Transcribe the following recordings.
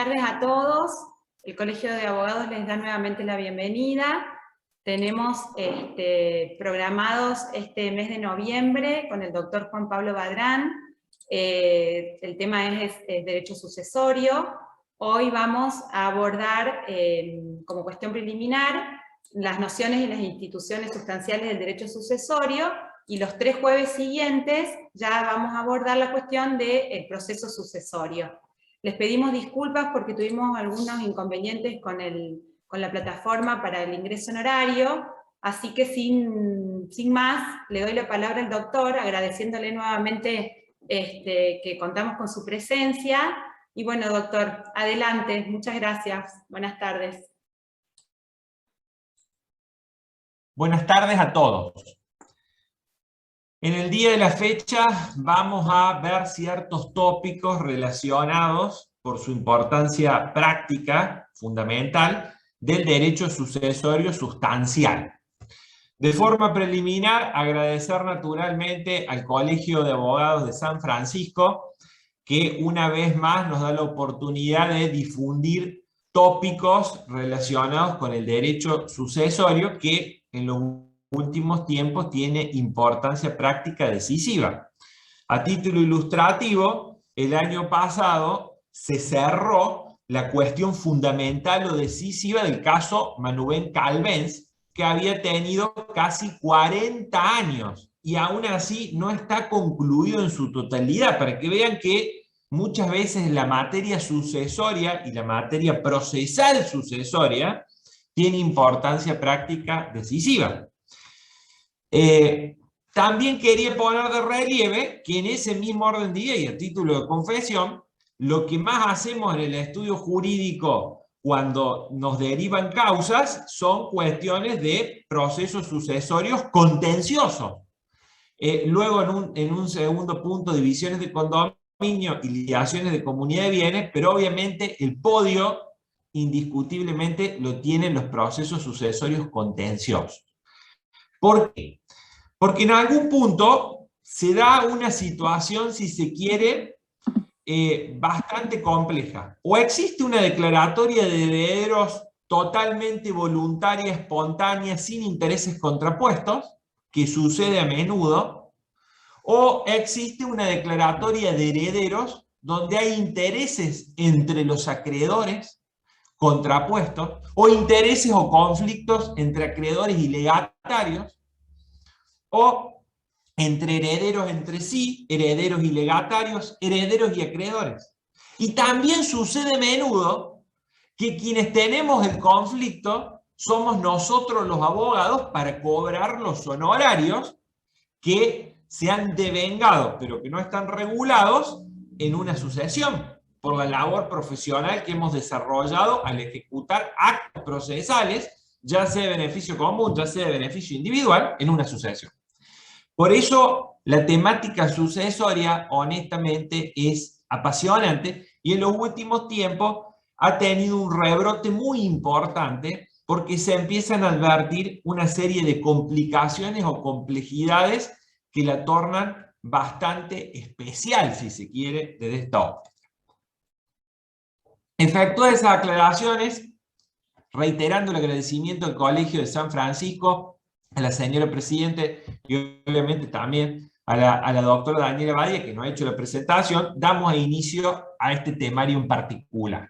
tardes a todos. El Colegio de Abogados les da nuevamente la bienvenida. Tenemos programados este mes de noviembre con el doctor Juan Pablo Badrán. El tema es derecho sucesorio. Hoy vamos a abordar como cuestión preliminar las nociones y las instituciones sustanciales del derecho sucesorio, y los 3 jueves siguientes ya vamos a abordar la cuestión del proceso sucesorio. Les pedimos disculpas porque tuvimos algunos inconvenientes con la plataforma para el ingreso en horario, así que sin más, le doy la palabra al doctor, agradeciéndole nuevamente que contamos con su presencia. Y bueno, doctor, adelante, muchas gracias, buenas tardes. Buenas tardes a todos. En el día de la fecha vamos a ver ciertos tópicos relacionados, por su importancia práctica fundamental, del derecho sucesorio sustancial. De forma preliminar, agradecer naturalmente al Colegio de Abogados de San Francisco, que una vez más nos da la oportunidad de difundir tópicos relacionados con el derecho sucesorio, que en los últimos tiempos tiene importancia práctica decisiva. A título ilustrativo, el año pasado se cerró la cuestión fundamental o decisiva del caso Manubén Calvens, que había tenido casi 40 años y aún así no está concluido en su totalidad, para que vean que muchas veces la materia sucesoria y la materia procesal sucesoria tiene importancia práctica decisiva. También quería poner de relieve que en ese mismo orden de idea y a título de confesión, lo que más hacemos en el estudio jurídico cuando nos derivan causas son cuestiones de procesos sucesorios contenciosos. Luego en un segundo punto, divisiones de condominio y liquidaciones de comunidad de bienes, pero obviamente el podio indiscutiblemente lo tienen los procesos sucesorios contenciosos. ¿Por qué? Porque en algún punto se da una situación, si se quiere, bastante compleja. O existe una declaratoria de herederos totalmente voluntaria, espontánea, sin intereses contrapuestos, que sucede a menudo, o existe una declaratoria de herederos donde hay intereses entre los acreedores contrapuestos, o intereses o conflictos entre acreedores y legatarios, o entre herederos entre sí, herederos y legatarios, herederos y acreedores. Y también sucede a menudo que quienes tenemos el conflicto somos nosotros los abogados para cobrar los honorarios que se han devengado, pero que no están regulados en una sucesión, por la labor profesional que hemos desarrollado al ejecutar actos procesales, ya sea de beneficio común, ya sea de beneficio individual, en una sucesión. Por eso la temática sucesoria, honestamente, es apasionante y en los últimos tiempos ha tenido un rebrote muy importante porque se empiezan a advertir una serie de complicaciones o complejidades que la tornan bastante especial, si se quiere, desde esta óptica. Efectuadas esas aclaraciones, reiterando el agradecimiento al Colegio de San Francisco, a la señora Presidente y obviamente también a la doctora Daniela Badía, que nos ha hecho la presentación, damos inicio a este temario en particular.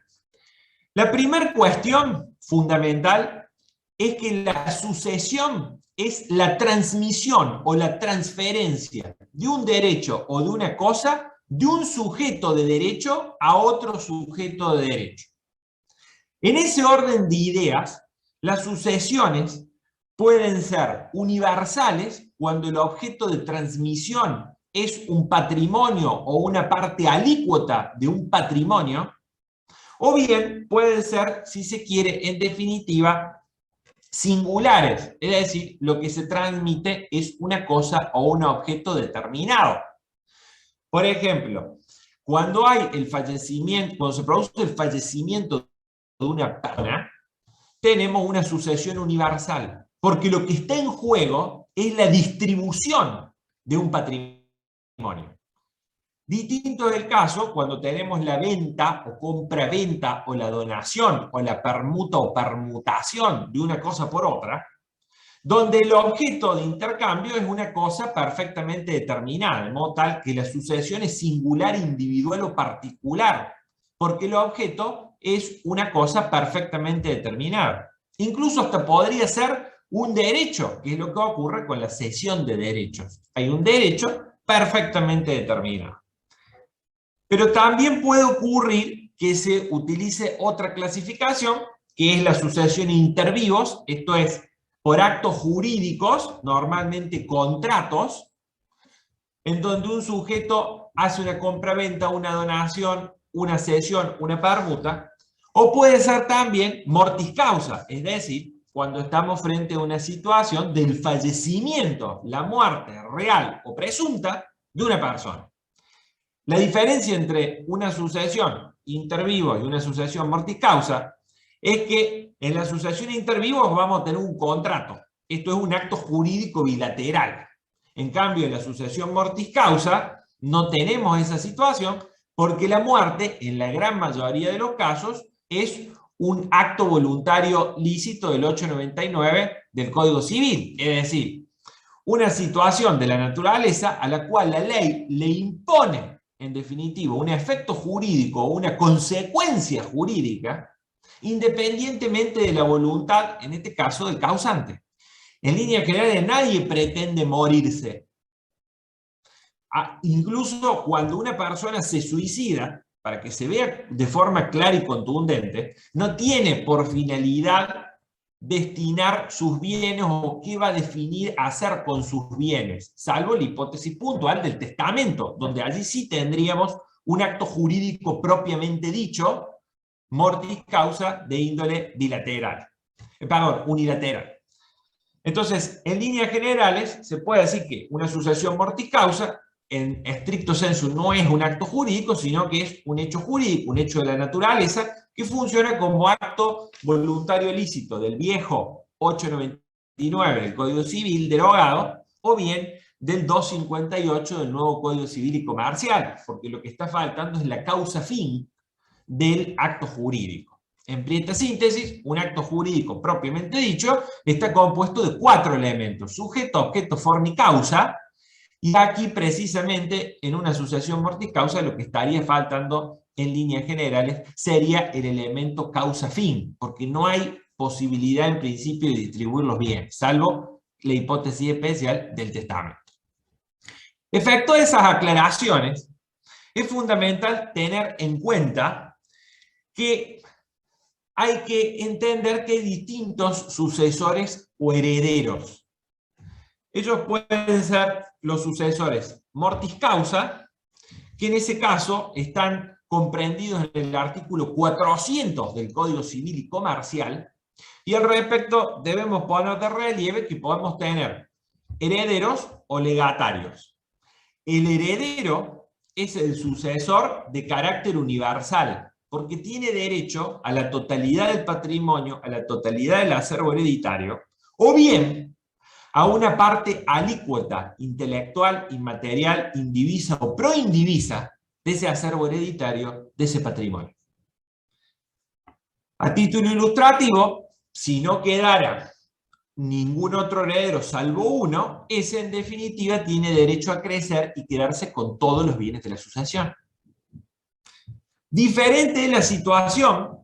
La primera cuestión fundamental es que la sucesión es la transmisión o la transferencia de un derecho o de una cosa de un sujeto de derecho a otro sujeto de derecho. En ese orden de ideas, las sucesiones pueden ser universales cuando el objeto de transmisión es un patrimonio o una parte alícuota de un patrimonio, o bien pueden ser, si se quiere, en definitiva, singulares, es decir, lo que se transmite es una cosa o un objeto determinado. Por ejemplo, cuando se produce el fallecimiento de una persona, tenemos una sucesión universal, porque lo que está en juego es la distribución de un patrimonio. Distinto es el caso cuando tenemos la venta o compra-venta o la donación o la permuta o permutación de una cosa por otra, donde el objeto de intercambio es una cosa perfectamente determinada, de modo tal que la sucesión es singular, individual o particular, porque el objeto es una cosa perfectamente determinada. Incluso hasta podría ser un derecho, que es lo que ocurre con la cesión de derechos. Hay un derecho perfectamente determinado. Pero también puede ocurrir que se utilice otra clasificación, que es la sucesión intervivos, esto es, por actos jurídicos, normalmente contratos, en donde un sujeto hace una compraventa, una donación, una cesión, una permuta, o puede ser también mortis causa, es decir, cuando estamos frente a una situación del fallecimiento, la muerte real o presunta de una persona. La diferencia entre una sucesión intervivos y una sucesión mortis causa es que en la sucesión intervivos vamos a tener un contrato. Esto es un acto jurídico bilateral. En cambio, en la sucesión mortis causa no tenemos esa situación porque la muerte, en la gran mayoría de los casos, es un acto voluntario lícito del 899 del Código Civil. Es decir, una situación de la naturaleza a la cual la ley le impone, en definitiva, un efecto jurídico o una consecuencia jurídica, independientemente de la voluntad, en este caso, del causante. En líneas generales, nadie pretende morirse. Incluso cuando una persona se suicida, para que se vea de forma clara y contundente, no tiene por finalidad destinar sus bienes o qué va a definir hacer con sus bienes, salvo la hipótesis puntual del testamento, donde allí sí tendríamos un acto jurídico propiamente dicho, mortis causa de índole unilateral. Entonces, en líneas generales, se puede decir que una sucesión mortis causa, en estricto sensu, no es un acto jurídico, sino que es un hecho jurídico, un hecho de la naturaleza, que funciona como acto voluntario lícito del viejo 899 del Código Civil derogado, o bien del 258 del nuevo Código Civil y Comercial, porque lo que está faltando es la causa fin del acto jurídico. En prieta síntesis, un acto jurídico propiamente dicho está compuesto de 4 elementos: sujeto, objeto, forma y causa. Y aquí precisamente en una sucesión mortis causa lo que estaría faltando en líneas generales sería el elemento causa-fin, porque no hay posibilidad en principio de distribuir los bienes, salvo la hipótesis especial del testamento. Efecto de esas aclaraciones, es fundamental tener en cuenta que hay que entender que hay distintos sucesores o herederos. Ellos pueden ser los sucesores mortis causa, que en ese caso están comprendidos en el artículo 400 del Código Civil y Comercial, y al respecto debemos poner de relieve que podemos tener herederos o legatarios. El heredero es el sucesor de carácter universal, porque tiene derecho a la totalidad del patrimonio, a la totalidad del acervo hereditario, o bien a una parte alícuota, intelectual, inmaterial, indivisa o proindivisa de ese acervo hereditario, de ese patrimonio. A título ilustrativo, si no quedara ningún otro heredero salvo uno, ese en definitiva tiene derecho a crecer y quedarse con todos los bienes de la sucesión. Diferente es la situación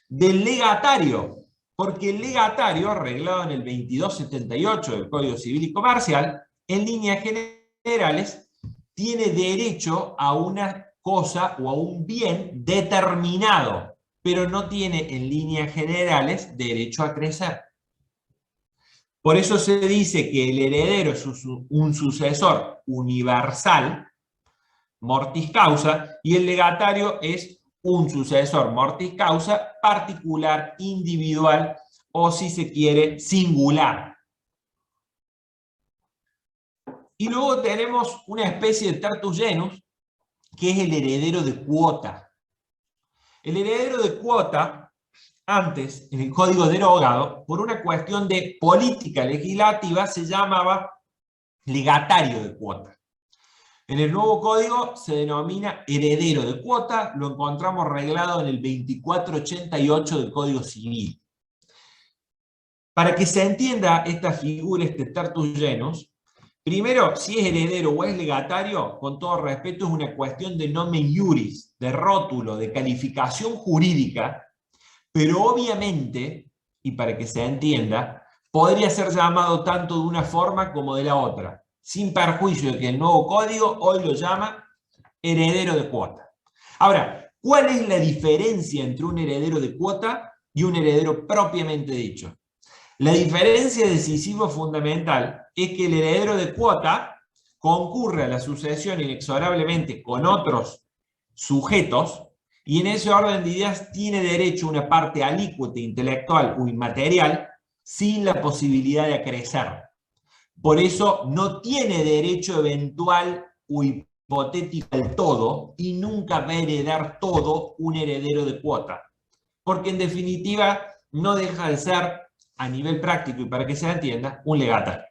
del legatario, porque el legatario, arreglado en el 2278 del Código Civil y Comercial, en líneas generales, tiene derecho a una cosa o a un bien determinado, pero no tiene en líneas generales derecho a crecer. Por eso se dice que el heredero es un sucesor universal, mortis causa, y el legatario es un sucesor mortis causa particular, individual, o si se quiere, singular. Y luego tenemos una especie de tertus genus, que es el heredero de cuota. El heredero de cuota, antes, en el Código derogado, por una cuestión de política legislativa, se llamaba legatario de cuota. En el nuevo código se denomina heredero de cuota, lo encontramos reglado en el 2488 del Código Civil. Para que se entienda esta figura, este tertus genus, primero, si es heredero o es legatario, con todo respeto, es una cuestión de nomen iuris, de rótulo, de calificación jurídica, pero obviamente, y para que se entienda, podría ser llamado tanto de una forma como de la otra, sin perjuicio de que el nuevo código hoy lo llama heredero de cuota. Ahora, ¿cuál es la diferencia entre un heredero de cuota y un heredero propiamente dicho? La diferencia decisiva fundamental es que el heredero de cuota concurre a la sucesión inexorablemente con otros sujetos y en ese orden de ideas tiene derecho a una parte alícuota, intelectual o inmaterial sin la posibilidad de acrecer. Por eso no tiene derecho eventual o hipotético al todo y nunca va a heredar todo un heredero de cuota. Porque en definitiva no deja de ser, a nivel práctico y para que se entienda, un legatario.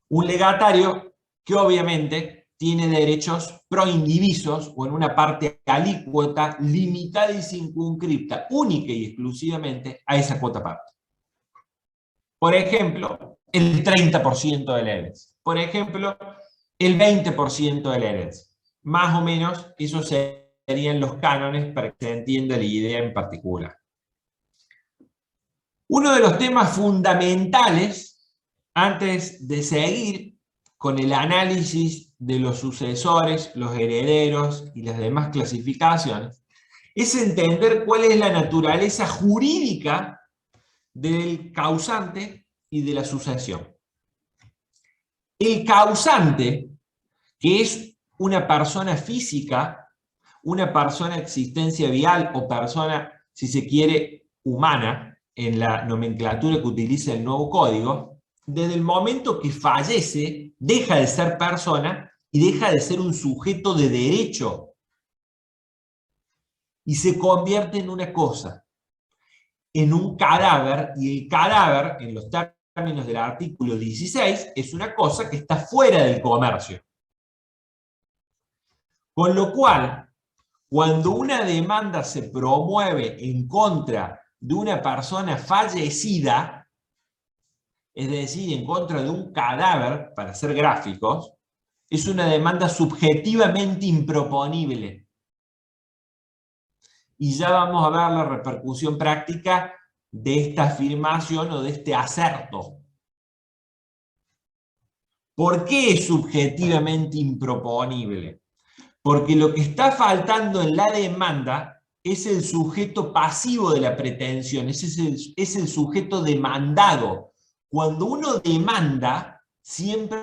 Un legatario que obviamente tiene derechos proindivisos o en una parte alícuota limitada y circunscripta única y exclusivamente a esa cuota parte. Por ejemplo, el 30% de la herencia. Por ejemplo, el 20% de la herencia. Más o menos, esos serían los cánones para que se entienda la idea en particular. Uno de los temas fundamentales, antes de seguir con el análisis de los sucesores, los herederos y las demás clasificaciones, es entender cuál es la naturaleza jurídica del causante y de la sucesión. El causante, que es una persona física, una persona de existencia vial o persona, si se quiere, humana, en la nomenclatura que utiliza el nuevo código, desde el momento que fallece, deja de ser persona y deja de ser un sujeto de derecho. Y se convierte en una cosa, en un cadáver, y el cadáver, en los términos del artículo 16, es una cosa que está fuera del comercio. Con lo cual, cuando una demanda se promueve en contra de una persona fallecida, es decir, en contra de un cadáver, para ser gráficos, es una demanda subjetivamente improponible. Y ya vamos a ver la repercusión práctica de esta afirmación o de este aserto. ¿Por qué es subjetivamente improponible? Porque lo que está faltando en la demanda es el sujeto pasivo de la pretensión, es el sujeto demandado. Cuando uno demanda, siempre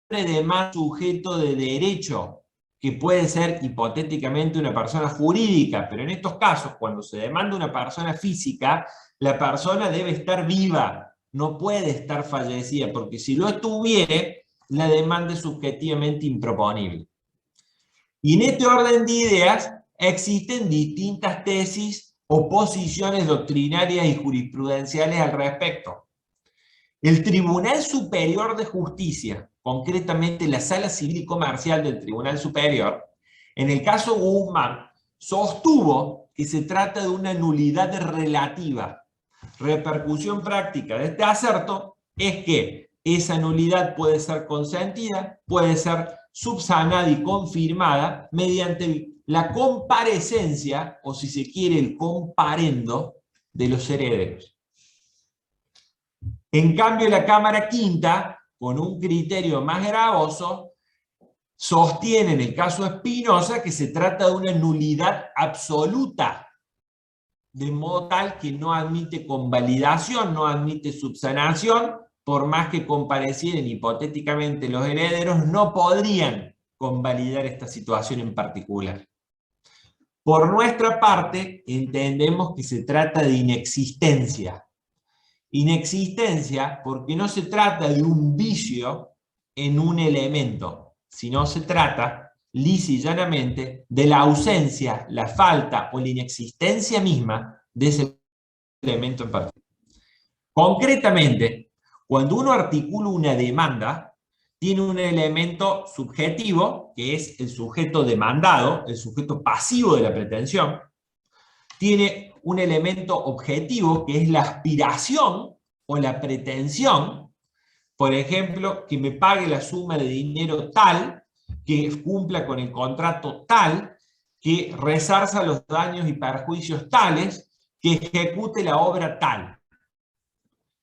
demanda un sujeto de derecho, que puede ser hipotéticamente una persona jurídica, pero en estos casos, cuando se demanda una persona física, la persona debe estar viva, no puede estar fallecida, porque si lo estuviere, la demanda es subjetivamente improponible. Y en este orden de ideas existen distintas tesis o posiciones doctrinarias y jurisprudenciales al respecto. El Tribunal Superior de Justicia, concretamente la Sala Civil y Comercial del Tribunal Superior, en el caso Guzmán, sostuvo que se trata de una nulidad relativa. Repercusión práctica de este aserto es que esa nulidad puede ser consentida, puede ser subsanada y confirmada mediante la comparecencia, o si se quiere el comparendo, de los herederos. En cambio, la Cámara Quinta, con un criterio más gravoso, sostiene en el caso Espinosa que se trata de una nulidad absoluta, de modo tal que no admite convalidación, no admite subsanación, por más que comparecieran hipotéticamente los herederos, no podrían convalidar esta situación en particular. Por nuestra parte, entendemos que se trata de inexistencia. Inexistencia porque no se trata de un vicio en un elemento, sino se trata, lisa y llanamente, de la ausencia, la falta o la inexistencia misma de ese elemento en particular. Concretamente, cuando uno articula una demanda, tiene un elemento subjetivo, que es el sujeto demandado, el sujeto pasivo de la pretensión. Tiene un elemento objetivo, que es la aspiración o la pretensión. Por ejemplo, que me pague la suma de dinero tal, que cumpla con el contrato tal, que resarza los daños y perjuicios tales, que ejecute la obra tal.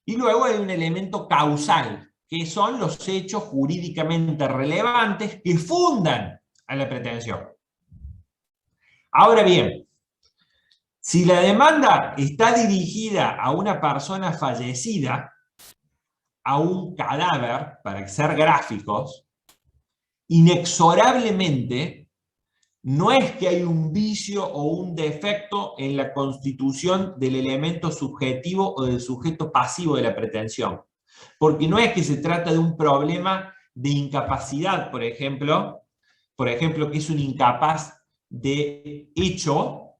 Y luego hay un elemento causal, que son los hechos jurídicamente relevantes que fundan a la pretensión. Ahora bien, si la demanda está dirigida a una persona fallecida, a un cadáver, para ser gráficos, inexorablemente no es que hay un vicio o un defecto en la constitución del elemento subjetivo o del sujeto pasivo de la pretensión. Porque no es que se trata de un problema de incapacidad, por ejemplo, que es un incapaz de hecho,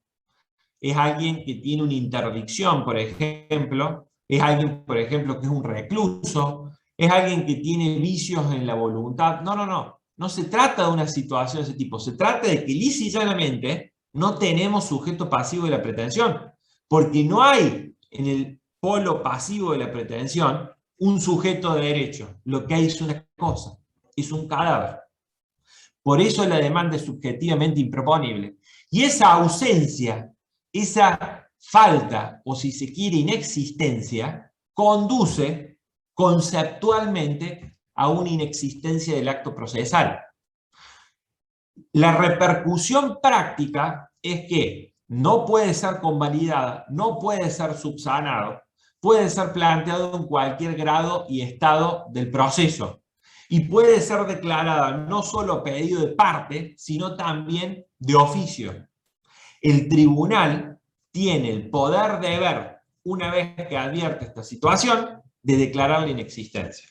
es alguien que tiene una interdicción, por ejemplo, es alguien, por ejemplo, que es un recluso, es alguien que tiene vicios en la voluntad. No, no, no. No se trata de una situación de ese tipo. Se trata de que lisa y llanamente no tenemos sujeto pasivo de la pretensión. Porque no hay en el polo pasivo de la pretensión un sujeto de derecho. Lo que hay es una cosa, es un cadáver. Por eso la demanda es subjetivamente improponible. Y esa ausencia, esa falta, o si se quiere inexistencia, conduce conceptualmente a una inexistencia del acto procesal. La repercusión práctica es que no puede ser convalidada, no puede ser subsanado, puede ser planteado en cualquier grado y estado del proceso. Y puede ser declarada no solo a pedido de parte, sino también de oficio. El tribunal tiene el poder de ver, una vez que advierte esta situación, de declarar la inexistencia.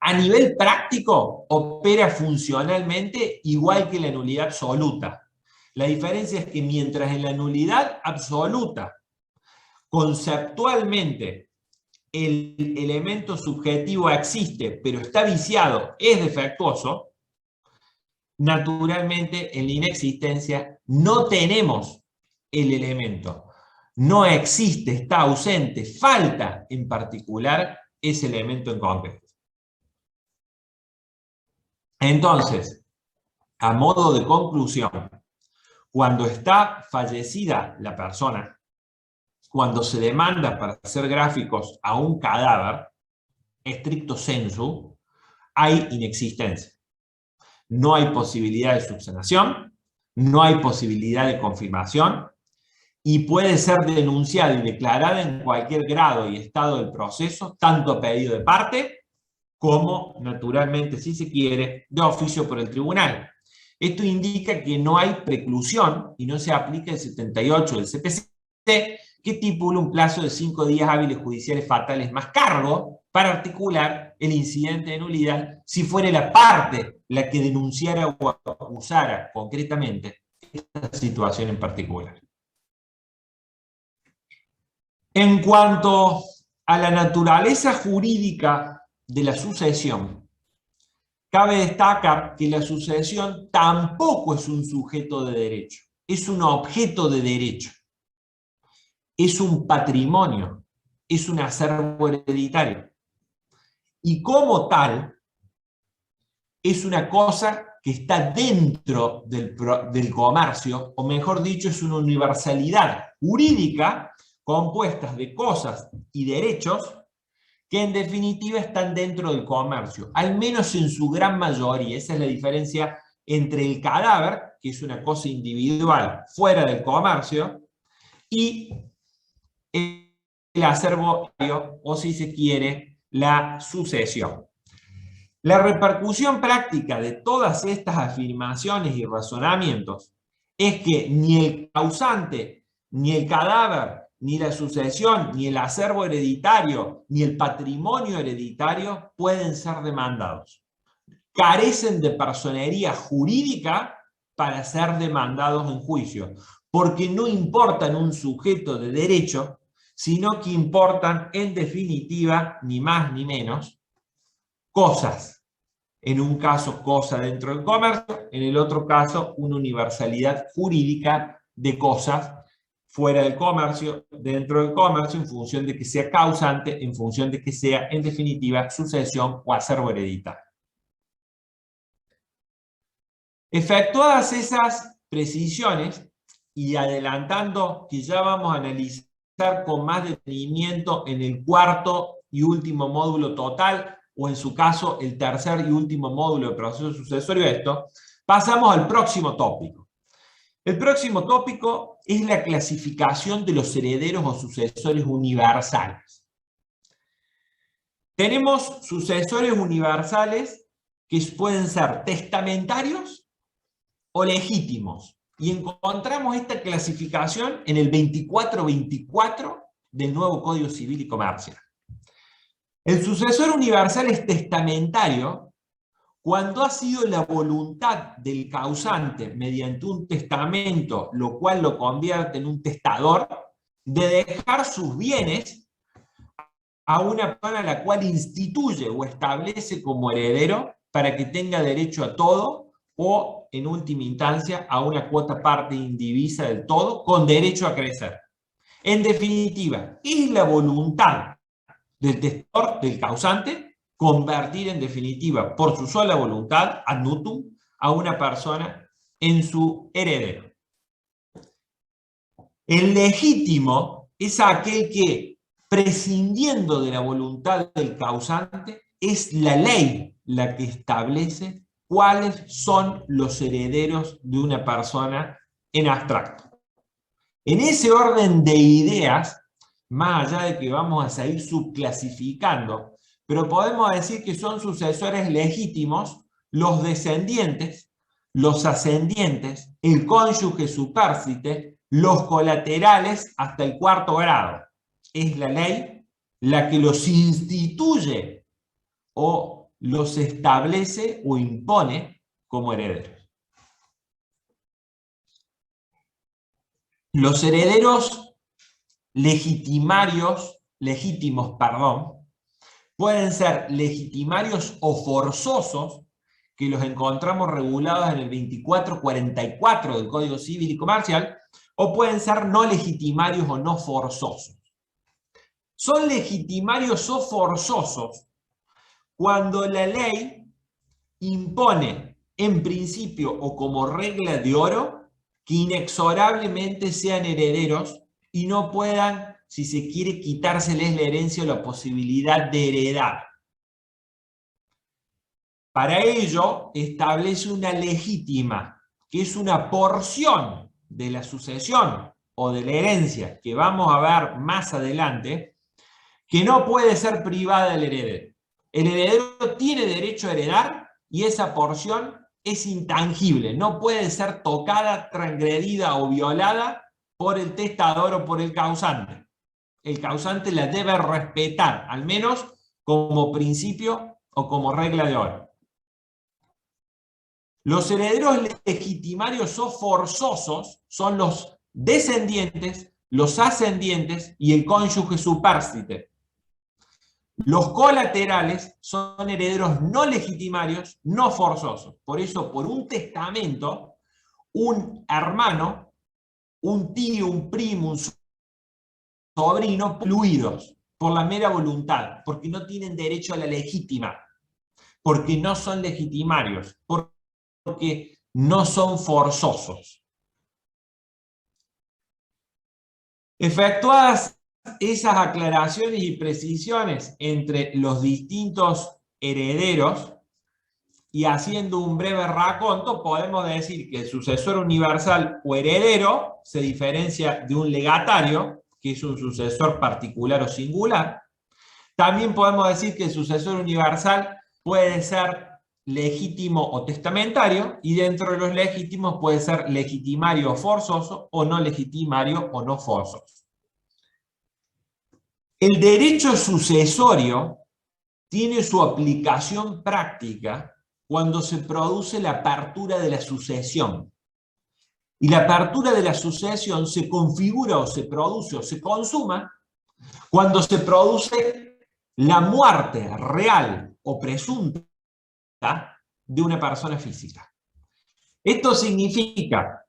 A nivel práctico, opera funcionalmente igual que la nulidad absoluta. La diferencia es que mientras en la nulidad absoluta, conceptualmente, el elemento subjetivo existe, pero está viciado, es defectuoso, naturalmente en la inexistencia no tenemos el elemento. No existe, está ausente, falta en particular ese elemento en concreto. Entonces, a modo de conclusión, cuando está fallecida la persona, cuando se demanda para hacer gráficos a un cadáver, stricto sensu, hay inexistencia. No hay posibilidad de subsanación, no hay posibilidad de confirmación, y puede ser denunciada y declarada en cualquier grado y estado del proceso, tanto a pedido de parte, como, naturalmente, si se quiere, de oficio por el tribunal. Esto indica que no hay preclusión y no se aplica el 78 del CPC, que estipula un plazo de 5 días hábiles judiciales fatales más cargo para articular el incidente de nulidad si fuera la parte la que denunciara o acusara concretamente esta situación en particular. En cuanto a la naturaleza jurídica de la sucesión, cabe destacar que la sucesión tampoco es un sujeto de derecho, es un objeto de derecho, es un patrimonio, es un acervo hereditario. Y como tal, es una cosa que está dentro del comercio, o mejor dicho, es una universalidad jurídica compuestas de cosas y derechos que en definitiva están dentro del comercio, al menos en su gran mayoría. Esa es la diferencia entre el cadáver, que es una cosa individual fuera del comercio, y el acervo, o si se quiere, la sucesión. La repercusión práctica de todas estas afirmaciones y razonamientos es que ni el causante, ni el cadáver, ni la sucesión, ni el acervo hereditario, ni el patrimonio hereditario pueden ser demandados. Carecen de personería jurídica para ser demandados en juicio, porque no importan un sujeto de derecho, sino que importan, en definitiva, ni más ni menos, cosas. En un caso, cosa dentro del comercio, en el otro caso, una universalidad jurídica de cosas fuera del comercio, dentro del comercio, en función de que sea causante, en función de que sea, en definitiva, sucesión o acervo hereditario. Efectuadas esas precisiones, y adelantando que ya vamos a analizar con más detenimiento en el cuarto y último módulo total, o en su caso el tercer y último módulo de proceso sucesorio, pasamos al próximo tópico. El próximo tópico es la clasificación de los herederos o sucesores universales. Tenemos sucesores universales que pueden ser testamentarios o legítimos. Y encontramos esta clasificación en el 2424 del nuevo Código Civil y Comercial. El sucesor universal es testamentario cuando ha sido la voluntad del causante mediante un testamento, lo cual lo convierte en un testador, de dejar sus bienes a una persona a la cual instituye o establece como heredero para que tenga derecho a todo, o en última instancia a una cuota parte indivisa del todo con derecho a crecer. En definitiva, es la voluntad del testador, del causante, convertir en definitiva por su sola voluntad, ad nutum, a una persona en su heredero. El legítimo es aquel que, prescindiendo de la voluntad del causante, es la ley la que establece cuáles son los herederos de una persona en abstracto. En ese orden de ideas, más allá de que vamos a seguir subclasificando, pero podemos decir que son sucesores legítimos los descendientes, los ascendientes, el cónyuge supérstite, los colaterales hasta el cuarto grado. Es la ley la que los instituye o los establece o impone como herederos. Los herederos legítimos, pueden ser legitimarios o forzosos, que los encontramos regulados en el 2444 del Código Civil y Comercial, o pueden ser no legitimarios o no forzosos. Son legitimarios o forzosos cuando la ley impone en principio o como regla de oro que inexorablemente sean herederos y no puedan, si se quiere, quitárseles la herencia o la posibilidad de heredar. Para ello establece una legítima, que es una porción de la sucesión o de la herencia, que vamos a ver más adelante, que no puede ser privada del heredero. El heredero tiene derecho a heredar y esa porción es intangible, no puede ser tocada, transgredida o violada por el testador o por el causante. El causante la debe respetar, al menos como principio o como regla de oro. Los herederos legitimarios o forzosos son los descendientes, los ascendientes y el cónyuge supérstite. Los colaterales son herederos no legitimarios, no forzosos. Por eso, por un testamento, un hermano, un tío, un primo, un sobrino, incluidos por la mera voluntad, porque no tienen derecho a la legítima, porque no son legitimarios, porque no son forzosos. Efectuadas esas aclaraciones y precisiones entre los distintos herederos, y haciendo un breve raconto, podemos decir que el sucesor universal o heredero se diferencia de un legatario, que es un sucesor particular o singular. También podemos decir que el sucesor universal puede ser legítimo o testamentario, y dentro de los legítimos puede ser legitimario o forzoso, o no legitimario o no forzoso. El derecho sucesorio tiene su aplicación práctica cuando se produce la apertura de la sucesión. Y la apertura de la sucesión se configura o se produce o se consuma cuando se produce la muerte real o presunta de una persona física. Esto significa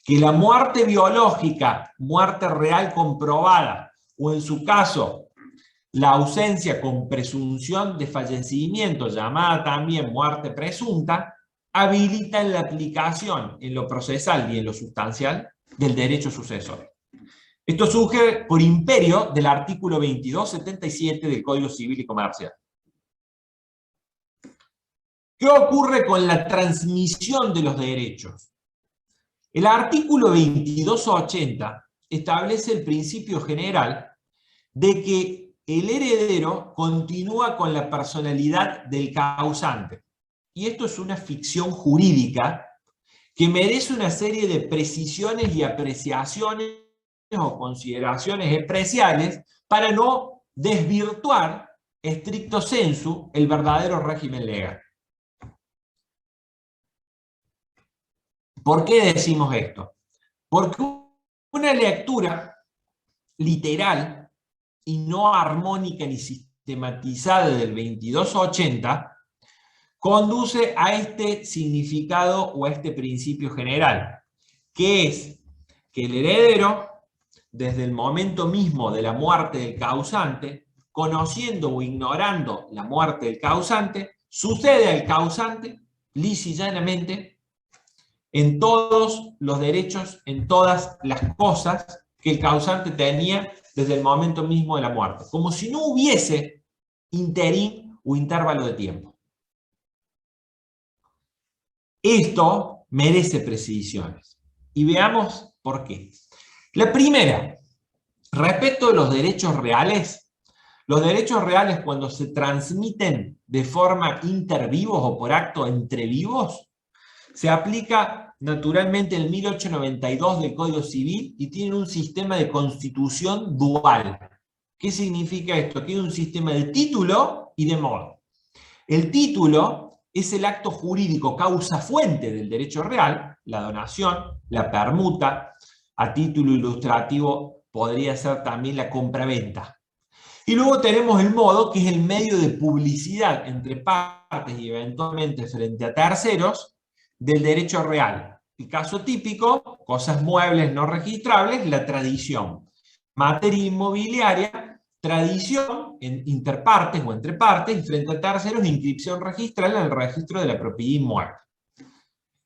que la muerte biológica, muerte real comprobada, o en su caso, la ausencia con presunción de fallecimiento, llamada también muerte presunta, habilita la aplicación en lo procesal y en lo sustancial del derecho sucesorio. Esto surge por imperio del artículo 2277 del Código Civil y Comercial. ¿Qué ocurre con la transmisión de los derechos? El artículo 2280 establece el principio general de que el heredero continúa con la personalidad del causante. Y esto es una ficción jurídica que merece una serie de precisiones y apreciaciones o consideraciones especiales para no desvirtuar stricto sensu el verdadero régimen legal. ¿Por qué decimos esto? Porque una lectura literal y no armónica ni sistematizada del 2280 conduce a este significado o a este principio general, que es que el heredero, desde el momento mismo de la muerte del causante, conociendo o ignorando la muerte del causante, sucede al causante, lisa y llanamente, en todos los derechos, en todas las cosas que el causante tenía desde el momento mismo de la muerte, como si no hubiese interín o intervalo de tiempo. Esto merece precisiones. Y veamos por qué. La primera, respecto de los derechos reales cuando se transmiten de forma intervivos o por acto entre vivos, se aplica naturalmente el 1892 del Código Civil y tiene un sistema de constitución dual. ¿Qué significa esto? Que hay un sistema de título y de modo. El título es el acto jurídico causa fuente del derecho real, la donación, la permuta, a título ilustrativo podría ser también la compraventa. Y luego tenemos el modo, que es el medio de publicidad entre partes y eventualmente frente a terceros del derecho real. El caso típico, cosas muebles no registrables, la tradición. Materia inmobiliaria, tradición en interpartes o entre partes, y frente a terceros, inscripción registral en el registro de la propiedad inmueble.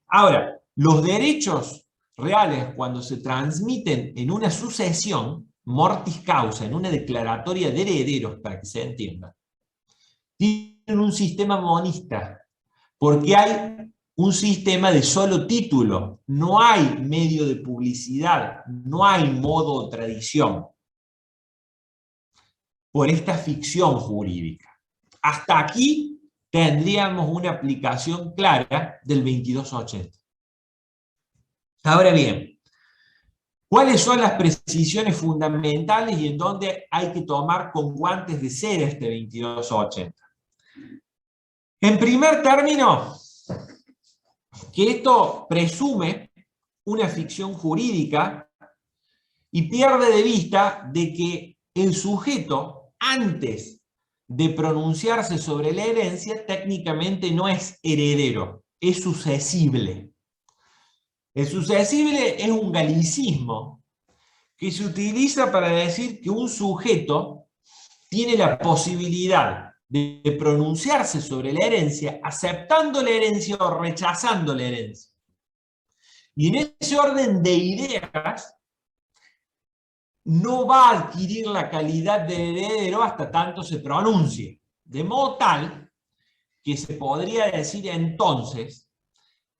Ahora, los derechos reales, cuando se transmiten en una sucesión, mortis causa, en una declaratoria de herederos, para que se entienda, tienen un sistema monista, porque hay un sistema de solo título, no hay medio de publicidad, no hay modo o tradición, por esta ficción jurídica. Hasta aquí tendríamos una aplicación clara del 2280. Ahora bien, ¿cuáles son las precisiones fundamentales y en dónde hay que tomar con guantes de seda este 2280? En primer término, que esto presume una ficción jurídica y pierde de vista de que el sujeto, antes de pronunciarse sobre la herencia, técnicamente no es heredero, es suscesible. El suscesible es un galicismo que se utiliza para decir que un sujeto tiene la posibilidad de pronunciarse sobre la herencia, aceptando la herencia o rechazando la herencia. Y en ese orden de ideas, no va a adquirir la calidad de heredero hasta tanto se pronuncie. De modo tal que se podría decir entonces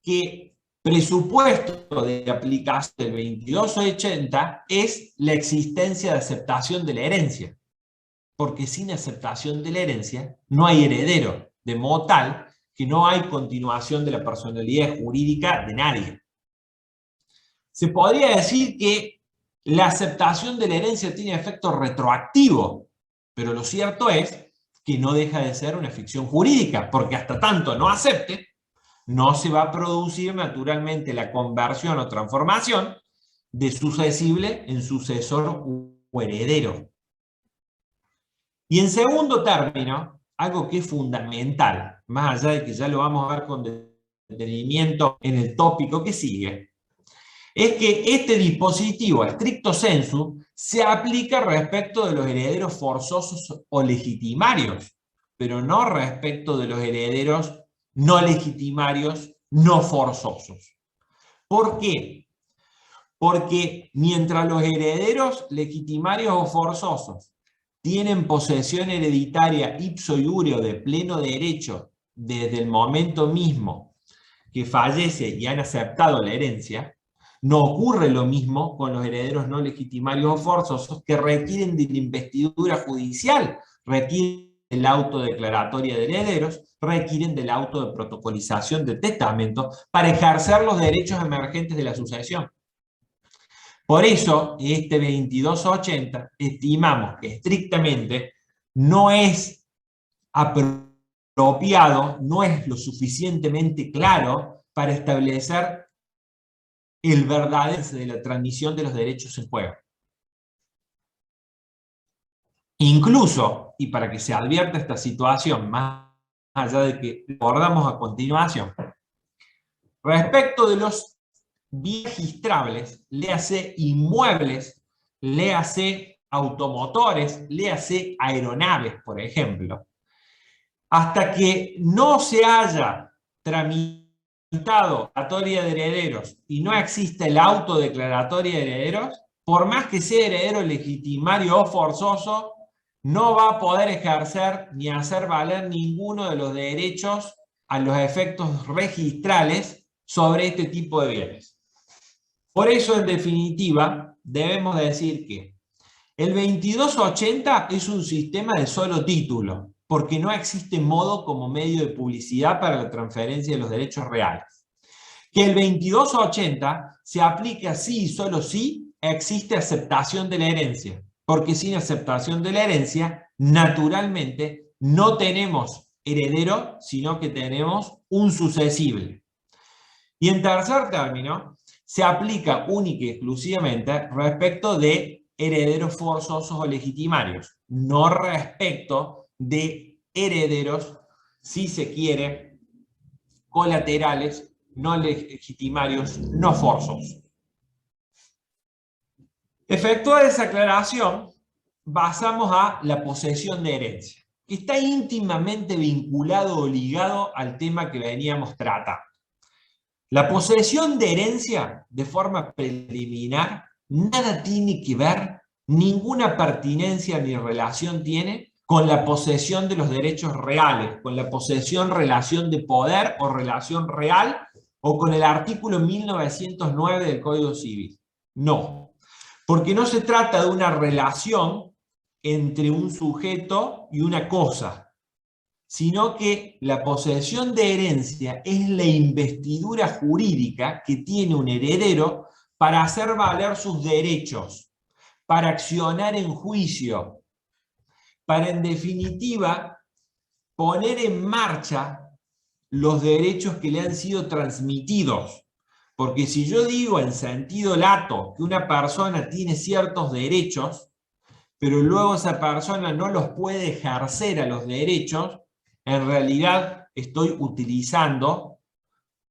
que presupuesto de aplicación del 2280 es la existencia de aceptación de la herencia. Porque sin aceptación de la herencia no hay heredero, de modo tal que no hay continuación de la personalidad jurídica de nadie. Se podría decir que la aceptación de la herencia tiene efecto retroactivo, pero lo cierto es que no deja de ser una ficción jurídica, porque hasta tanto no acepte, no se va a producir naturalmente la conversión o transformación de suscesible en sucesor o heredero. Y en segundo término, algo que es fundamental, más allá de que ya lo vamos a ver con detenimiento en el tópico que sigue, es que este dispositivo, stricto sensu, se aplica respecto de los herederos forzosos o legitimarios, pero no respecto de los herederos no legitimarios, no forzosos. ¿Por qué? Porque mientras los herederos legitimarios o forzosos tienen posesión hereditaria ipso iure o de pleno derecho desde el momento mismo que fallece y han aceptado la herencia, no ocurre lo mismo con los herederos no legitimarios o forzosos que requieren de la investidura judicial, requieren de la autodeclaratoria de herederos, requieren de la auto de protocolización de testamento para ejercer los derechos emergentes de la sucesión. Por eso, este 2280 estimamos que estrictamente no es apropiado, no es lo suficientemente claro para establecer el verdadero de la transmisión de los derechos en juego. Incluso, y para que se advierta esta situación, más allá de que lo abordamos a continuación, respecto de los bienes registrables, léase inmuebles, léase automotores, léase aeronaves, por ejemplo, hasta que no se haya tramitado declaratoria de herederos y no existe la autodeclaratoria de herederos, por más que sea heredero legitimario o forzoso, no va a poder ejercer ni hacer valer ninguno de los derechos a los efectos registrales sobre este tipo de bienes. Por eso, en definitiva, debemos decir que el 2280 es un sistema de solo título, porque no existe modo como medio de publicidad para la transferencia de los derechos reales. Que el 2280 se aplica sí y solo si existe aceptación de la herencia, porque sin aceptación de la herencia, naturalmente, no tenemos heredero, sino que tenemos un sucesible. Y en tercer término, se aplica única y exclusivamente respecto de herederos forzosos o legitimarios, no respecto de herederos, si se quiere, colaterales, no legitimarios, no forzosos. Efectuada esa aclaración, pasamos a la posesión de herencia, que está íntimamente vinculado o ligado al tema que veníamos tratando. La posesión de herencia, de forma preliminar, nada tiene que ver, ninguna pertinencia ni relación tiene con la posesión de los derechos reales, con la posesión, relación de poder o relación real, o con el artículo 1909 del Código Civil. No, porque no se trata de una relación entre un sujeto y una cosa, sino que la posesión de herencia es la investidura jurídica que tiene un heredero para hacer valer sus derechos, para accionar en juicio, para en definitiva poner en marcha los derechos que le han sido transmitidos. Porque si yo digo en sentido lato que una persona tiene ciertos derechos, pero luego esa persona no los puede ejercer a los derechos, en realidad estoy utilizando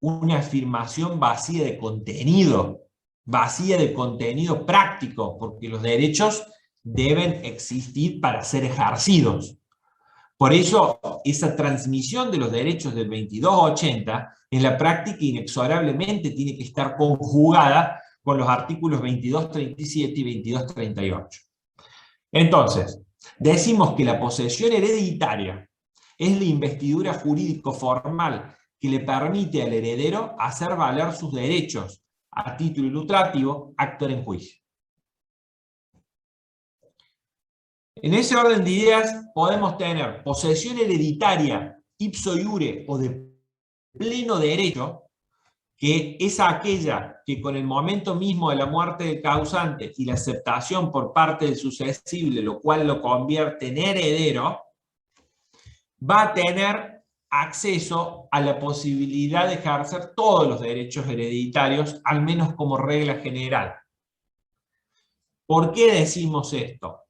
una afirmación vacía de contenido práctico, porque los derechos deben existir para ser ejercidos. Por eso, esa transmisión de los derechos del 2280, en la práctica inexorablemente tiene que estar conjugada con los artículos 2237 y 2238. Entonces, decimos que la posesión hereditaria es la investidura jurídico-formal que le permite al heredero hacer valer sus derechos a título ilustrativo, actor en juicio. En ese orden de ideas podemos tener posesión hereditaria ipso iure o de pleno derecho, que es aquella que con el momento mismo de la muerte del causante y la aceptación por parte del sucesible, lo cual lo convierte en heredero, va a tener acceso a la posibilidad de ejercer todos los derechos hereditarios, al menos como regla general. ¿Por qué decimos esto?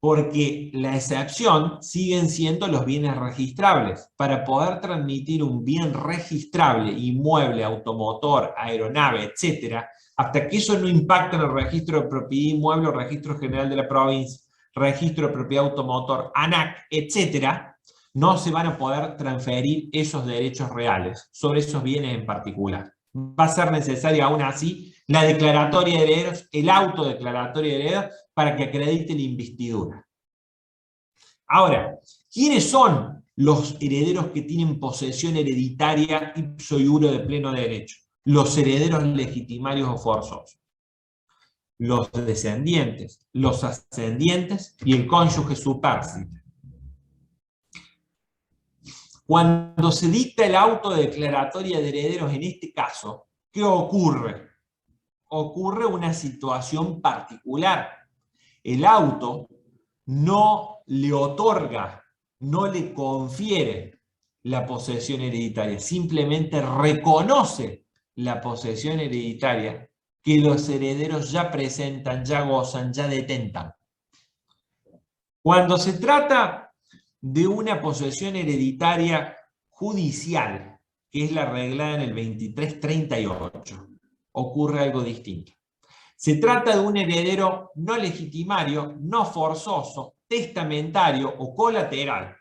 porque la excepción siguen siendo los bienes registrables. Para poder transmitir un bien registrable, inmueble, automotor, aeronave, etc., hasta que eso no impacte en el registro de propiedad inmueble o registro general de la provincia, registro de propiedad automotor, ANAC, etc., no se van a poder transferir esos derechos reales sobre esos bienes en particular. Va a ser necesaria aún así la declaratoria de herederos, el autodeclaratoria de herederos, para que acredite la investidura. Ahora, ¿quiénes son los herederos que tienen posesión hereditaria ipso iure de pleno derecho? Los herederos legitimarios o forzosos. Los descendientes, los ascendientes y el cónyuge supérstite. Cuando se dicta el auto de declaratoria de herederos en este caso, ¿qué ocurre? Ocurre una situación particular. El auto no le otorga, no le confiere la posesión hereditaria, simplemente reconoce la posesión hereditaria que los herederos ya presentan, ya gozan, ya detentan. Cuando se trata de una posesión hereditaria judicial, que es la arreglada en el 2338, ocurre algo distinto. Se trata de un heredero no legitimario, no forzoso, testamentario o colateral,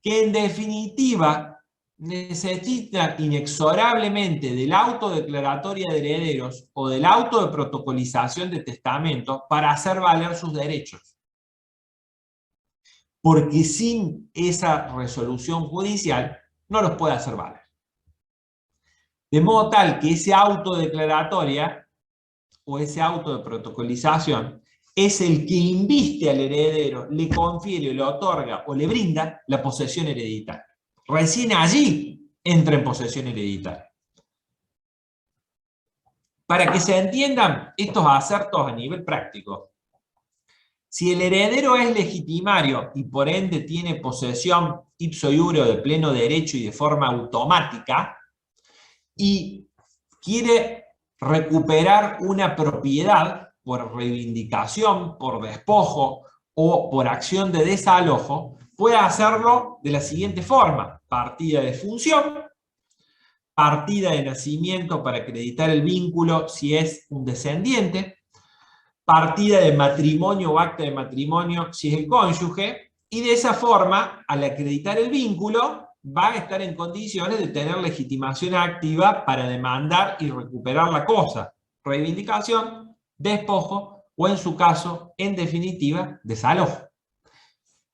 que en definitiva necesita inexorablemente del auto declaratoria de herederos o del auto de protocolización de testamento para hacer valer sus derechos. Porque sin esa resolución judicial no los puede hacer valer. De modo tal que ese auto declaratoria o ese auto de protocolización es el que inviste al heredero, le confiere, le otorga o le brinda la posesión hereditaria. Recién allí entra en posesión hereditaria. Para que se entiendan estos acertos a nivel práctico, si el heredero es legitimario y por ende tiene posesión ipso iure de pleno derecho y de forma automática, y quiere recuperar una propiedad por reivindicación, por despojo o por acción de desalojo, puede hacerlo de la siguiente forma: partida de función, partida de nacimiento para acreditar el vínculo si es un descendiente, partida de matrimonio o acta de matrimonio si es el cónyuge, y de esa forma, al acreditar el vínculo, va a estar en condiciones de tener legitimación activa para demandar y recuperar la cosa, reivindicación, despojo o, en su caso, en definitiva, desalojo.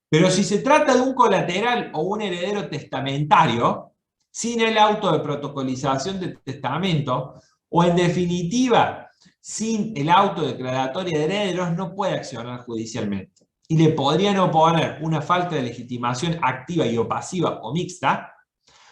Pero si se trata de un colateral o un heredero testamentario, sin el auto de protocolización de testamento, o en definitiva, sin el auto declaratoria de herederos, no puede accionar judicialmente. Y le podrían oponer una falta de legitimación activa y o pasiva o mixta,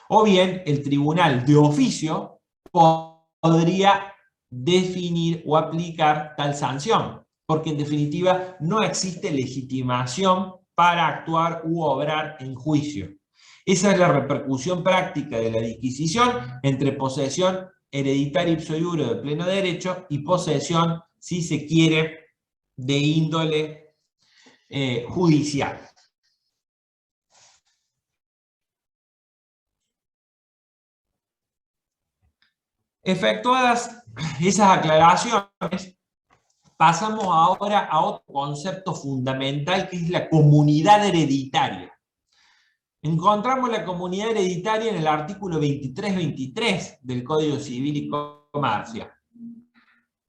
o bien el tribunal de oficio podría definir o aplicar tal sanción, porque en definitiva no existe legitimación para actuar u obrar en juicio. Esa es la repercusión práctica de la disquisición entre posesión hereditaria ipso iure de pleno derecho y posesión, si se quiere, de índole judicial. Efectuadas esas aclaraciones, pasamos ahora a otro concepto fundamental, que es la comunidad hereditaria. Encontramos la comunidad hereditaria en el artículo 2323 del Código Civil y Comercial.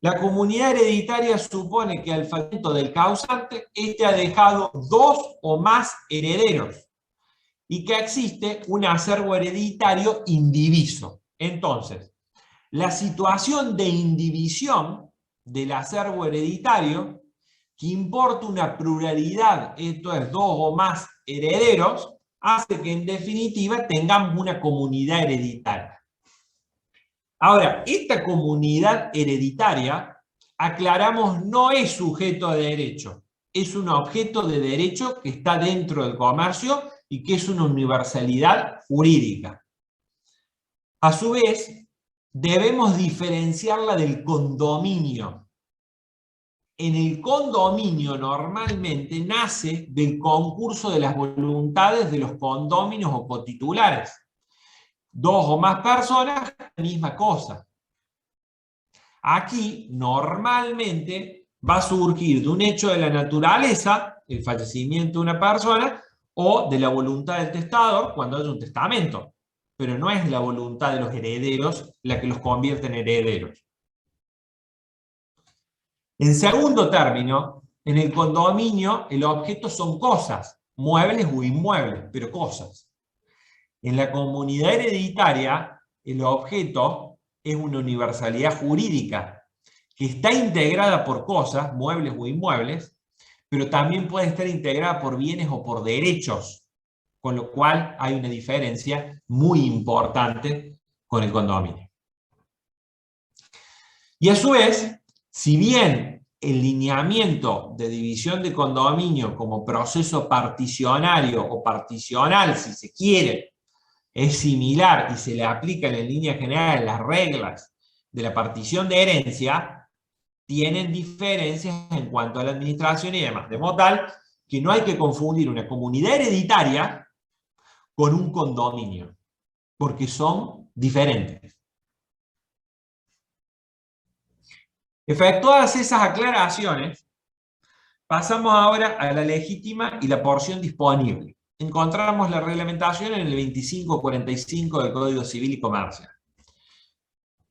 La comunidad hereditaria supone que al fallecimiento del causante, éste ha dejado dos o más herederos y que existe un acervo hereditario indiviso. Entonces, la situación de indivisión del acervo hereditario, que importa una pluralidad, esto es, dos o más herederos, hace que en definitiva tengamos una comunidad hereditaria. Ahora, esta comunidad hereditaria, aclaramos, no es sujeto de derecho, es un objeto de derecho que está dentro del comercio y que es una universalidad jurídica. A su vez, debemos diferenciarla del condominio. en el condominio normalmente nace del concurso de las voluntades de los condóminos o cotitulares. Dos o más personas, la misma cosa. Aquí normalmente va a surgir de un hecho de la naturaleza, el fallecimiento de una persona, o de la voluntad del testador cuando hay un testamento. Pero no es la voluntad de los herederos la que los convierte en herederos. En segundo término, en el condominio el objeto son cosas, muebles o inmuebles, pero cosas. En la comunidad hereditaria, el objeto es una universalidad jurídica que está integrada por cosas, muebles o inmuebles, pero también puede estar integrada por bienes o por derechos, con lo cual hay una diferencia muy importante con el condominio. Y a su vez, si bien el lineamiento de división de condominio como proceso particionario o particional, si se quiere, es similar y se le aplican en líneas generales las reglas de la partición de herencia, tienen diferencias en cuanto a la administración y demás, de modo tal que no hay que confundir una comunidad hereditaria con un condominio, porque son diferentes. Efectuadas esas aclaraciones, pasamos ahora a la legítima y la porción disponible. Encontramos la reglamentación en el 2545 del Código Civil y Comercial.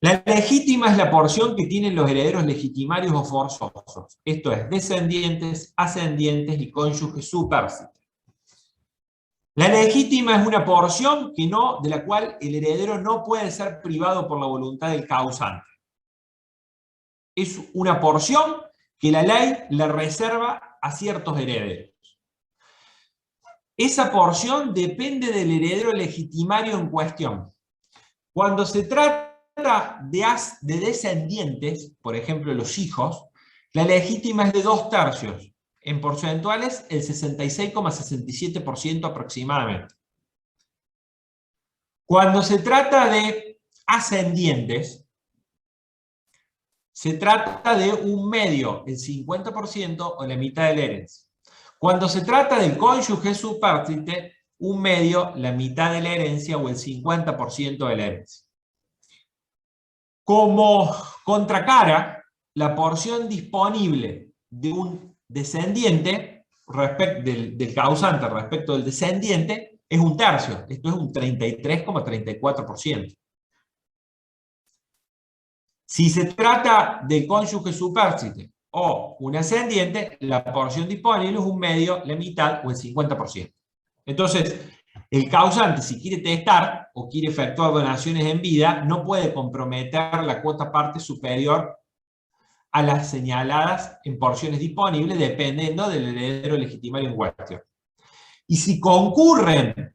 La legítima es la porción que tienen los herederos legitimarios o forzosos, esto es, descendientes, ascendientes y cónyuges supérstites. La legítima es una porción de la cual el heredero no puede ser privado por la voluntad del causante. Es una porción que la ley le reserva a ciertos herederos. Esa porción depende del heredero legitimario en cuestión. Cuando se trata de descendientes, por ejemplo los hijos, la legítima es de 2/3. En porcentuales, el 66,67% aproximadamente. Cuando se trata de ascendientes, se trata de un medio, el 50% o la mitad de la herencia. Cuando se trata del cónyuge supérstite, un medio, la mitad de la herencia o el 50% de la herencia. Como contracara, la porción disponible de un descendiente del causante respecto del descendiente es 1/3, esto es un 33,34%. Si se trata del cónyuge supérstite o un ascendiente, la porción disponible es un medio, la mitad o el 50%. Entonces, el causante, si quiere testar o quiere efectuar donaciones en vida, no puede comprometer la cuota parte superior a las señaladas en porciones disponibles, dependiendo del heredero legitimario en cuestión. Y si concurren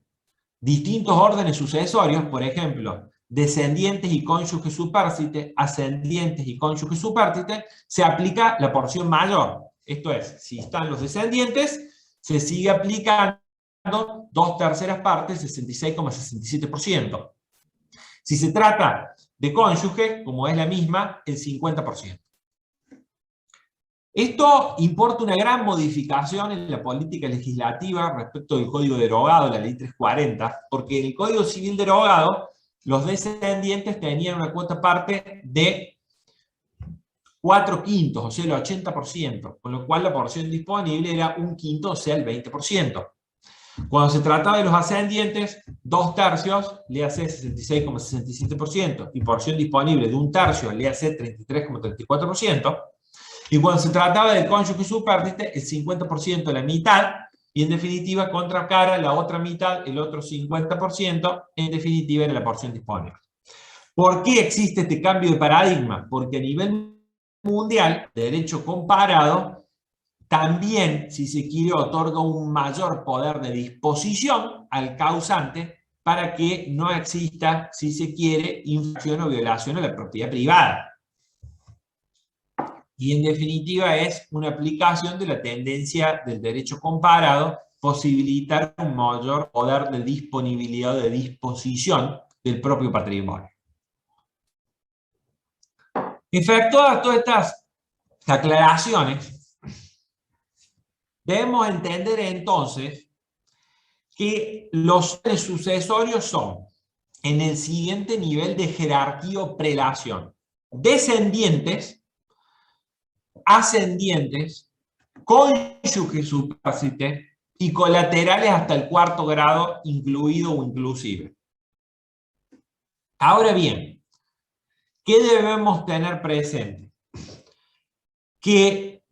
distintos órdenes sucesorios, por ejemplo, descendientes y cónyuge supérstite, ascendientes y cónyuge supérstite, se aplica la porción mayor. Esto es, si están los descendientes, se sigue aplicando 2/3 partes, 66,67%. Si se trata de cónyuge, como es la misma, el 50%. Esto importa una gran modificación en la política legislativa respecto del Código derogado, la Ley 340, porque en el Código Civil derogado, los descendientes tenían una cuota parte de 4/5, o sea, el 80%, con lo cual la porción disponible era 1/5, o sea, el 20%. Cuando se trataba de los ascendientes, 2/3, le hace 66,67%, y porción disponible de 1/3, le hace 33,34%. Y cuando se trataba del cónyuge supérstite, el 50%, la mitad, y en definitiva contracara la otra mitad, el otro 50%, en definitiva era la porción disponible. ¿Por qué existe este cambio de paradigma? Porque a nivel mundial, de derecho comparado, también, si se quiere, otorga un mayor poder de disposición al causante para que no exista, si se quiere, infracción o violación a la propiedad privada. Y en definitiva es una aplicación de la tendencia del derecho comparado, posibilitar un mayor poder de disponibilidad o de disposición del propio patrimonio. Efectuadas todas estas aclaraciones, debemos entender entonces que los sucesorios son en el siguiente nivel de jerarquía o prelación: descendientes, ascendientes, cónyuges supérstite y colaterales hasta el cuarto grado, incluido o inclusive. Ahora bien, ¿qué debemos tener presente? Que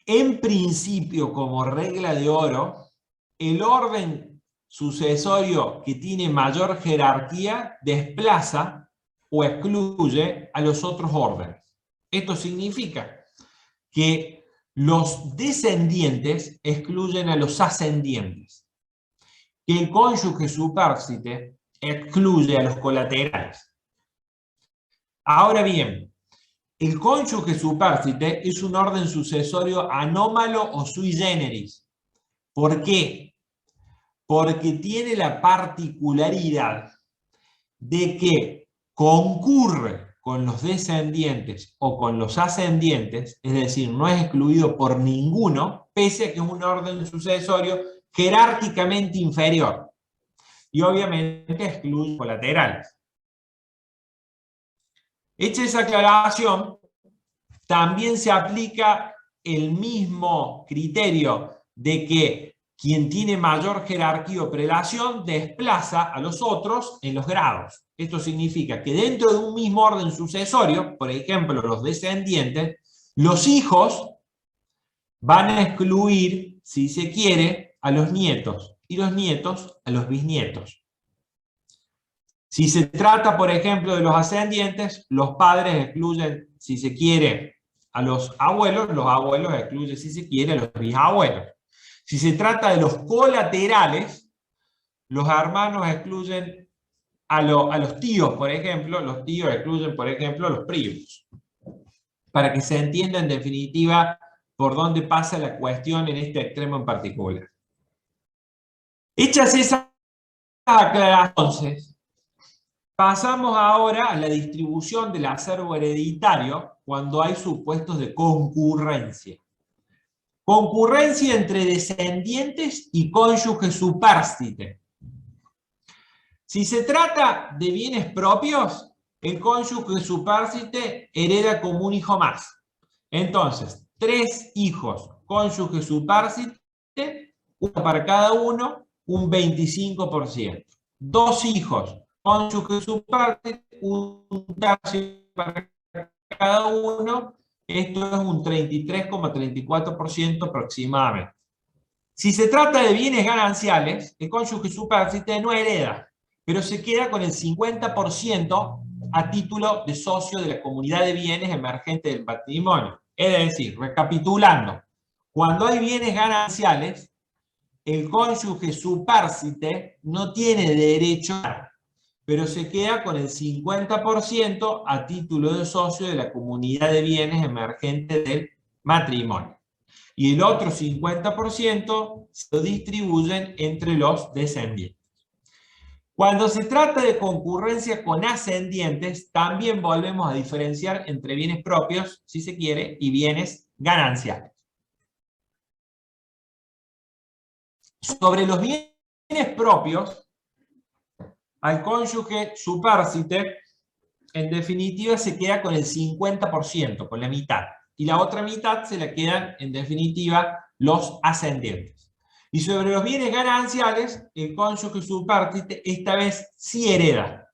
en principio, como regla de oro, el orden sucesorio que tiene mayor jerarquía desplaza o excluye a los otros órdenes. Esto significa que los descendientes excluyen a los ascendientes, que el cónyuge supérstite excluye a los colaterales. Ahora bien, el cónyuge supérstite es un orden sucesorio anómalo o sui generis. ¿Por qué? Porque tiene la particularidad de que concurre con los descendientes o con los ascendientes, es decir, no es excluido por ninguno, pese a que es un orden sucesorio jerárquicamente inferior. Y obviamente excluye colaterales. Hecha esa aclaración, también se aplica el mismo criterio de que quien tiene mayor jerarquía o prelación desplaza a los otros en los grados. Esto significa que dentro de un mismo orden sucesorio, por ejemplo, los descendientes, los hijos van a excluir, si se quiere, a los nietos, y los nietos a los bisnietos. Si se trata, por ejemplo, de los ascendientes, los padres excluyen, si se quiere, a los abuelos excluyen, si se quiere, a los bisabuelos. Si se trata de los colaterales, los hermanos excluyen a los tíos, por ejemplo, los tíos excluyen, por ejemplo, a los primos. Para que se entienda en definitiva por dónde pasa la cuestión en este extremo en particular. Hechas esas aclaraciones, pasamos ahora a la distribución del acervo hereditario cuando hay supuestos de concurrencia. Concurrencia entre descendientes y cónyuge supérstite. Si se trata de bienes propios, el cónyuge supérstite hereda como un hijo más. Entonces, 3 hijos cónyuge supérstite, uno para cada uno, un 25%. 2 hijos cónyuge supérstite, un tercio para cada uno. Esto es un 33,34% aproximadamente. Si se trata de bienes gananciales, el cónyuge supérstite no hereda, pero se queda con el 50% a título de socio de la comunidad de bienes emergente del patrimonio. Es decir, recapitulando, cuando hay bienes gananciales, el cónyuge supérstite no tiene derecho a, pero se queda con el 50% a título de socio de la comunidad de bienes emergente del matrimonio. Y el otro 50% se lo distribuyen entre los descendientes. Cuando se trata de concurrencia con ascendientes, también volvemos a diferenciar entre bienes propios, si se quiere, y bienes gananciales. Sobre los bienes propios, al cónyuge supérstite, en definitiva, se queda con el 50%, con la mitad. Y la otra mitad se la quedan, en definitiva, los ascendientes. Y sobre los bienes gananciales, el cónyuge supérstite esta vez sí hereda.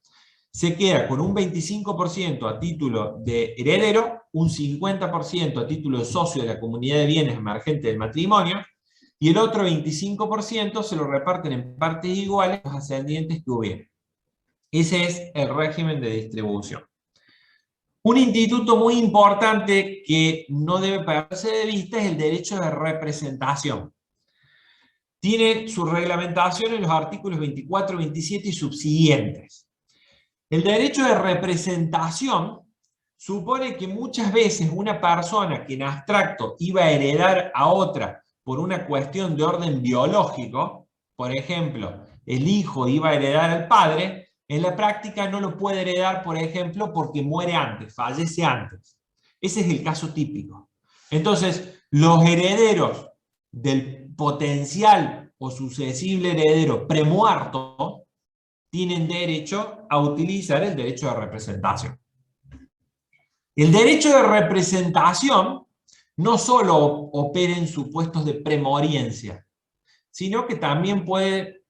Se queda con un 25% a título de heredero, un 50% a título de socio de la comunidad de bienes emergente del matrimonio, y el otro 25% se lo reparten en partes iguales los ascendientes que hubieran. Ese es el régimen de distribución. Un instituto muy importante que no debe perderse de vista es el derecho de representación. Tiene su reglamentación en los artículos 24, 27 y subsiguientes. El derecho de representación supone que muchas veces una persona que en abstracto iba a heredar a otra por una cuestión de orden biológico, por ejemplo, el hijo iba a heredar al padre, en la práctica no lo puede heredar, por ejemplo, porque muere antes, fallece antes. Ese es el caso típico. Entonces, los herederos del potencial o sucesible heredero premuerto tienen derecho a utilizar el derecho de representación. El derecho de representación no solo opera en supuestos de premoriencia, sino que también puede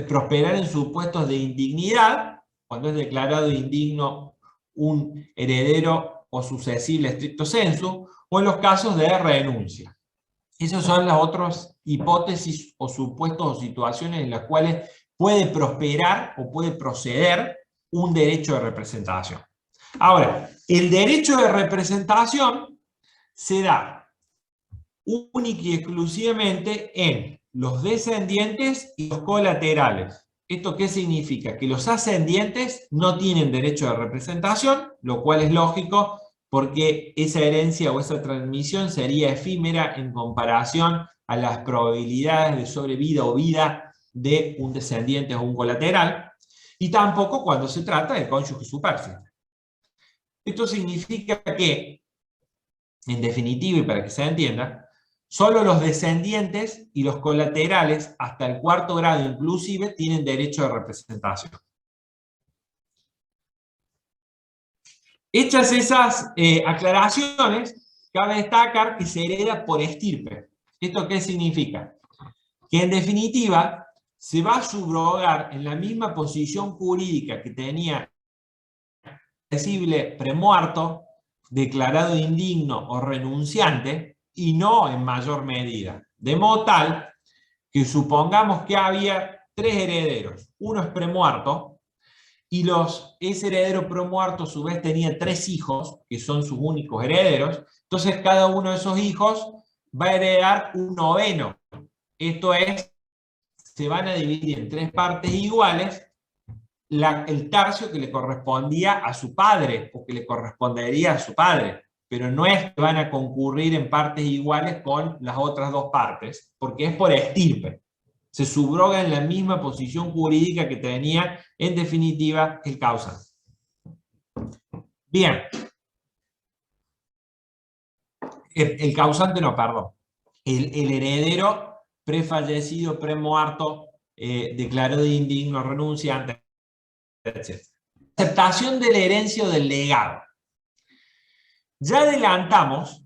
prosperar en supuestos de indignidad, cuando es declarado indigno un heredero o sucesible stricto sensu, o en los casos de renuncia. Esas son las otras hipótesis o supuestos o situaciones en las cuales puede prosperar o puede proceder un derecho de representación. Ahora, el derecho de representación se da única y exclusivamente en los descendientes y los colaterales. ¿Esto qué significa? Que los ascendientes no tienen derecho de representación, lo cual es lógico porque esa herencia o esa transmisión sería efímera en comparación a las probabilidades de sobrevida o vida de un descendiente o un colateral, y tampoco cuando se trata de cónyuge supérfluo. Esto significa que, en definitiva, y para que se entienda, solo los descendientes y los colaterales, hasta el cuarto grado inclusive, tienen derecho de representación. Hechas esas aclaraciones, cabe destacar que se hereda por estirpe. ¿Esto qué significa? Que en definitiva se va a subrogar en la misma posición jurídica que tenía el sucesible premuerto, declarado indigno o renunciante, y no en mayor medida. De modo tal que supongamos que había 3 herederos. Uno es premuerto, y ese heredero premuerto a su vez tenía 3 hijos, que son sus únicos herederos. Entonces cada uno de esos hijos va a heredar un noveno. Esto es, se van a dividir en 3 partes iguales, el tercio que le correspondía a su padre, o que le correspondería a su padre, pero no es que van a concurrir en partes iguales con las otras 2 partes, porque es por estirpe. Se subroga en la misma posición jurídica que tenía, en definitiva, el causante. Bien. El causante no, perdón. El heredero prefallecido, premuerto, declarado indigno, renunciante, etc. Aceptación de la herencia o del legado. Ya adelantamos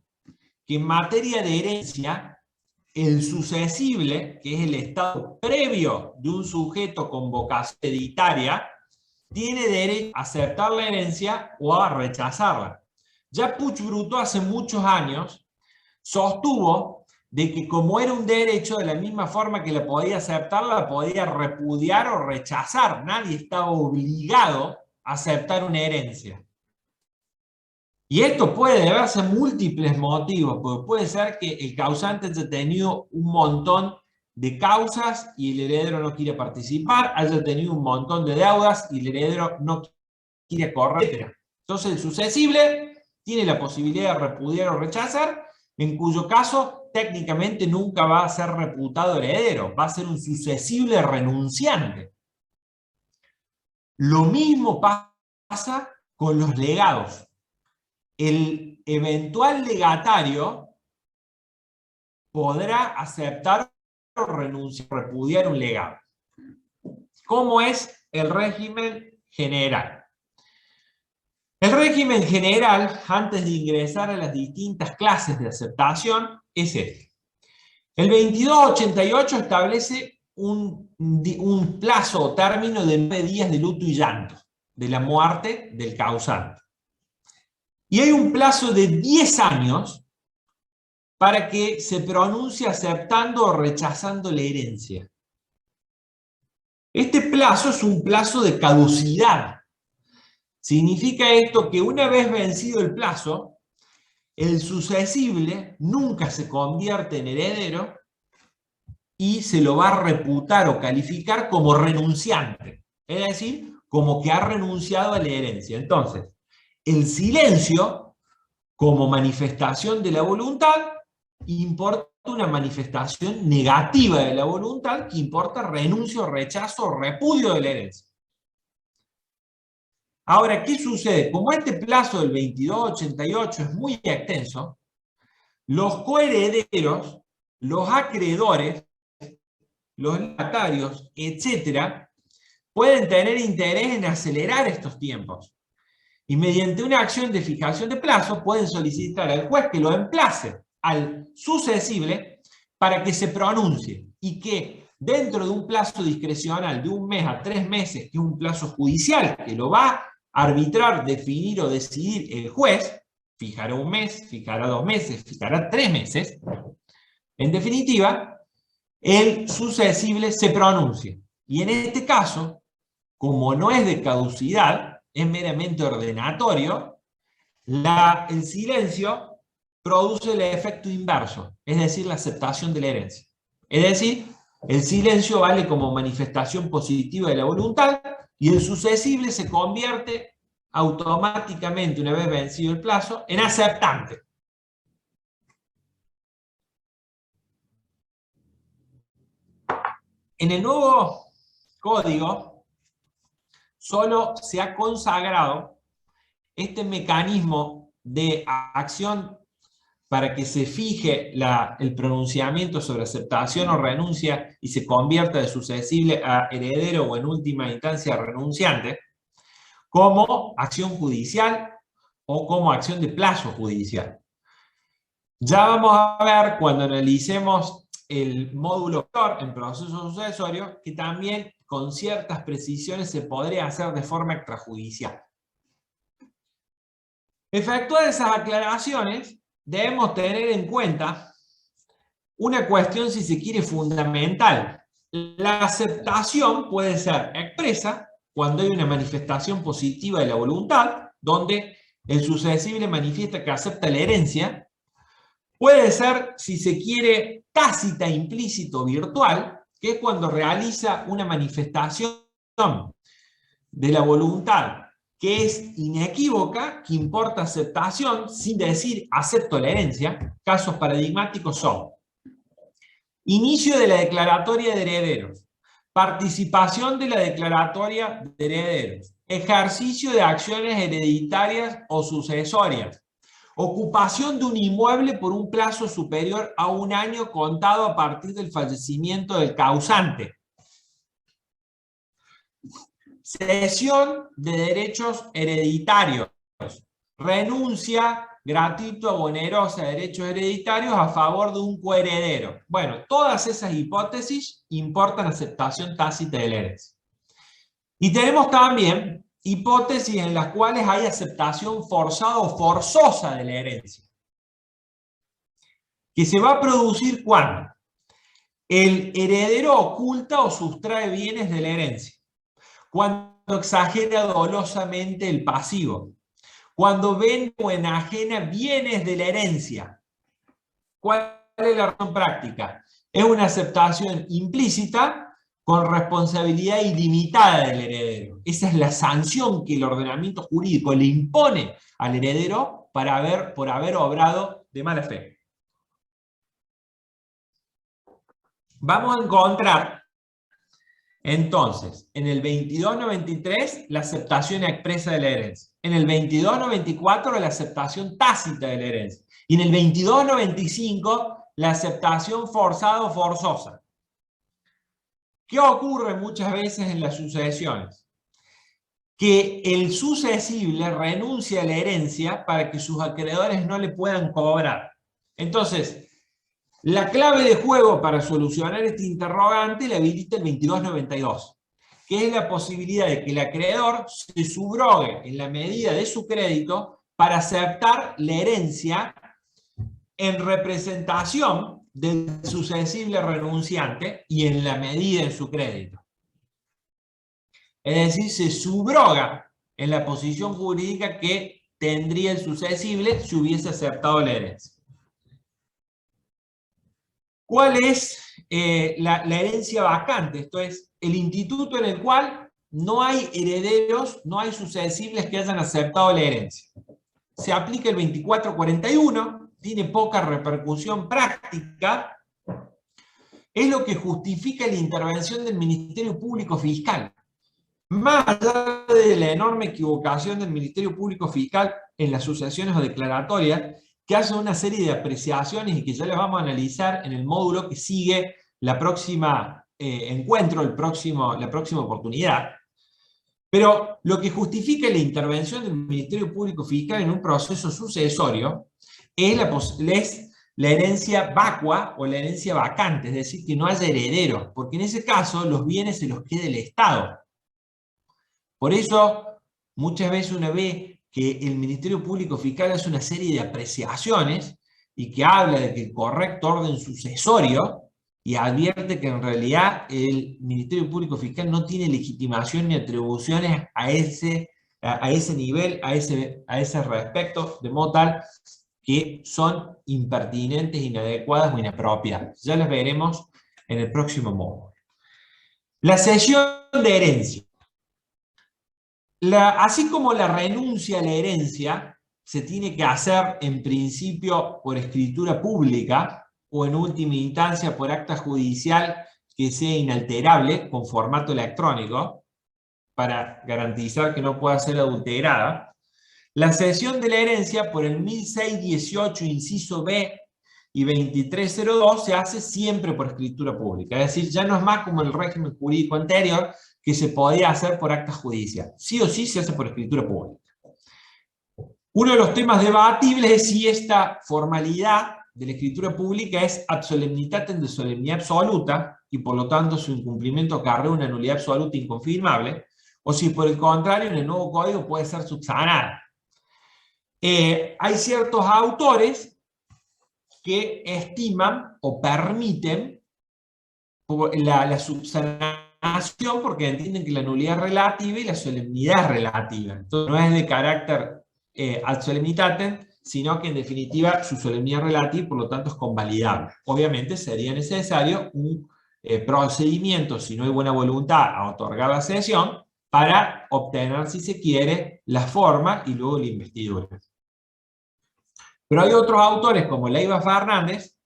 que en materia de herencia, el sucesible, que es el estado previo de un sujeto con vocación hereditaria, tiene derecho a aceptar la herencia o a rechazarla. Ya Puig Bruto hace muchos años sostuvo de que como era un derecho, de la misma forma que la podía aceptar, la podía repudiar o rechazar. Nadie estaba obligado a aceptar una herencia. Y esto puede deberse a múltiples motivos, porque puede ser que el causante haya tenido un montón de causas y el heredero no quiere participar, haya tenido un montón de deudas y el heredero no quiere correr, etc. Entonces el sucesible tiene la posibilidad de repudiar o rechazar, en cuyo caso técnicamente nunca va a ser reputado heredero, va a ser un sucesible renunciante. Lo mismo pasa con los legados. El eventual legatario podrá aceptar o renunciar, repudiar un legado. ¿Cómo es el régimen general? El régimen general, antes de ingresar a las distintas clases de aceptación, es este. El 2288 establece un plazo o término de 9 días de luto y llanto de la muerte del causante. Y hay un plazo de 10 años para que se pronuncie aceptando o rechazando la herencia. Este plazo es un plazo de caducidad. Significa esto que una vez vencido el plazo, el sucesible nunca se convierte en heredero y se lo va a reputar o calificar como renunciante. Es decir, como que ha renunciado a la herencia. Entonces, el silencio, como manifestación de la voluntad, importa una manifestación negativa de la voluntad que importa renuncio, rechazo o repudio de la herencia. Ahora, ¿qué sucede? Como este plazo del 2288 es muy extenso, los coherederos, los acreedores, los legatarios, etcétera, pueden tener interés en acelerar estos tiempos. Y mediante una acción de fijación de plazo pueden solicitar al juez que lo emplace al susceptible para que se pronuncie y que dentro de un plazo discrecional de 1 mes a 3 meses, que es un plazo judicial que lo va a arbitrar, definir o decidir el juez, fijará 1 mes, fijará 2 meses, fijará 3 meses, en definitiva, el susceptible se pronuncie. Y en este caso, como no es de caducidad, es meramente ordenatorio, el silencio produce el efecto inverso, es decir, la aceptación de la herencia. Es decir, el silencio vale como manifestación positiva de la voluntad y el susceptible se convierte automáticamente, una vez vencido el plazo, en aceptante. En el nuevo código solo se ha consagrado este mecanismo de acción para que se fije el pronunciamiento sobre aceptación o renuncia y se convierta de susceptible a heredero o en última instancia renunciante, como acción judicial o como acción de plazo judicial. Ya vamos a ver cuando analicemos el módulo en proceso sucesorio que también con ciertas precisiones se podría hacer de forma extrajudicial. Efectuadas esas aclaraciones, debemos tener en cuenta una cuestión, si se quiere, fundamental. La aceptación puede ser expresa cuando hay una manifestación positiva de la voluntad, donde el susceptible manifiesta que acepta la herencia. Puede ser, si se quiere, tácita, implícito, virtual, que es cuando realiza una manifestación de la voluntad que es inequívoca, que importa aceptación, sin decir acepto la herencia. Casos paradigmáticos son: inicio de la declaratoria de herederos, participación de la declaratoria de herederos, ejercicio de acciones hereditarias o sucesorias, ocupación de un inmueble por un plazo superior a 1 año contado a partir del fallecimiento del causante, cesión de derechos hereditarios, renuncia gratuita o onerosa de derechos hereditarios a favor de un coheredero. Bueno, todas esas hipótesis importan aceptación tácita de la herencia. Y tenemos también hipótesis en las cuales hay aceptación forzada o forzosa de la herencia, que se va a producir cuando el heredero oculta o sustrae bienes de la herencia, cuando exagera dolosamente el pasivo, cuando vende o enajena bienes de la herencia. ¿Cuál es la razón práctica? Es una aceptación implícita con responsabilidad ilimitada del heredero. Esa es la sanción que el ordenamiento jurídico le impone al heredero por haber obrado de mala fe. Vamos a encontrar entonces en el 2293 la aceptación expresa de la herencia, en el 2294 la aceptación tácita de la herencia y en el 2295 la aceptación forzada o forzosa. ¿Qué ocurre muchas veces en las sucesiones? Que el susceptible renuncia a la herencia para que sus acreedores no le puedan cobrar. Entonces, la clave de juego para solucionar este interrogante la habilita el 2292, que es la posibilidad de que el acreedor se subrogue en la medida de su crédito para aceptar la herencia en representación del susceptible renunciante y en la medida de su crédito. Es decir, se subroga en la posición jurídica que tendría el susceptible si hubiese aceptado la herencia. ¿Cuál es la herencia vacante? Esto es, el instituto en el cual no hay herederos, no hay susceptibles que hayan aceptado la herencia. Se aplica el 2441, tiene poca repercusión práctica, es lo que justifica la intervención del Ministerio Público Fiscal. Más allá de la enorme equivocación del Ministerio Público Fiscal en las sucesiones o declaratorias, que hace una serie de apreciaciones y que ya las vamos a analizar en el módulo que sigue la próxima encuentro, la próxima oportunidad. Pero lo que justifica la intervención del Ministerio Público Fiscal en un proceso sucesorio es la herencia vacua o la herencia vacante, es decir, que no haya herederos, porque en ese caso los bienes se los queda el Estado. Por eso, muchas veces uno ve que el Ministerio Público Fiscal hace una serie de apreciaciones y que habla de que el correcto orden sucesorio, y advierte que en realidad el Ministerio Público Fiscal no tiene legitimación ni atribuciones a ese nivel, a ese respecto, de modo tal que son impertinentes, inadecuadas o inapropiadas. Ya las veremos en el próximo módulo. La cesión de herencia. Así como la renuncia a la herencia se tiene que hacer en principio por escritura pública, o en última instancia por acta judicial que sea inalterable con formato electrónico, para garantizar que no pueda ser adulterada, la cesión de la herencia por el 1618 inciso B y 2302 se hace siempre por escritura pública, es decir, ya no es más como el régimen jurídico anterior que se podía hacer por acta judicial, sí o sí se hace por escritura pública. Uno de los temas debatibles es si esta formalidad de la escritura pública es ad solemnitatem de solemnidad absoluta, y por lo tanto su incumplimiento acarrea una nulidad absoluta inconfirmable, o si por el contrario en el nuevo código puede ser subsanada. Hay ciertos autores que estiman o permiten la subsanación porque entienden que la nulidad es relativa y la solemnidad es relativa. Entonces no es de carácter ad solemnitatem, sino que en definitiva su solemnidad es relativa y por lo tanto es convalidable. Obviamente sería necesario un procedimiento, si no hay buena voluntad a otorgar la cesión, para obtener, si se quiere, la forma y luego la investidura. Pero hay otros autores como Leiva Fernández,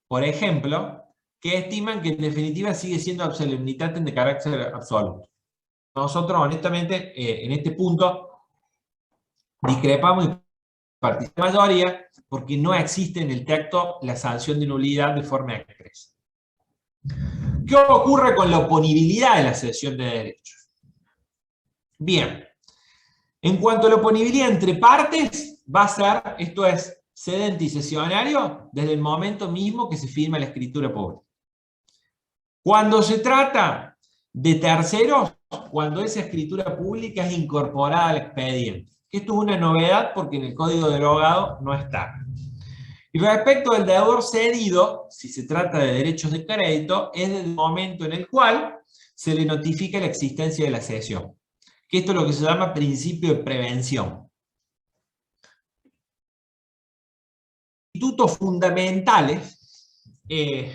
por ejemplo, que estiman que en definitiva sigue siendo ad solemnitatem de carácter absoluto. Nosotros honestamente en este punto discrepamos y participamos en mayoría porque no existe en el texto la sanción de nulidad de forma expresa. ¿Qué ocurre con la oponibilidad de la cesión de derechos? Bien, en cuanto a la oponibilidad entre partes, va a ser, esto es, cedente y cesionario desde el momento mismo que se firma la escritura pública. Cuando se trata de terceros, cuando esa escritura pública es incorporada al expediente. Esto es una novedad porque en el Código Derogado no está. Y respecto del deudor cedido, si se trata de derechos de crédito, es desde el momento en el cual se le notifica la existencia de la cesión. Que esto es lo que se llama principio de prevención. Institutos fundamentales en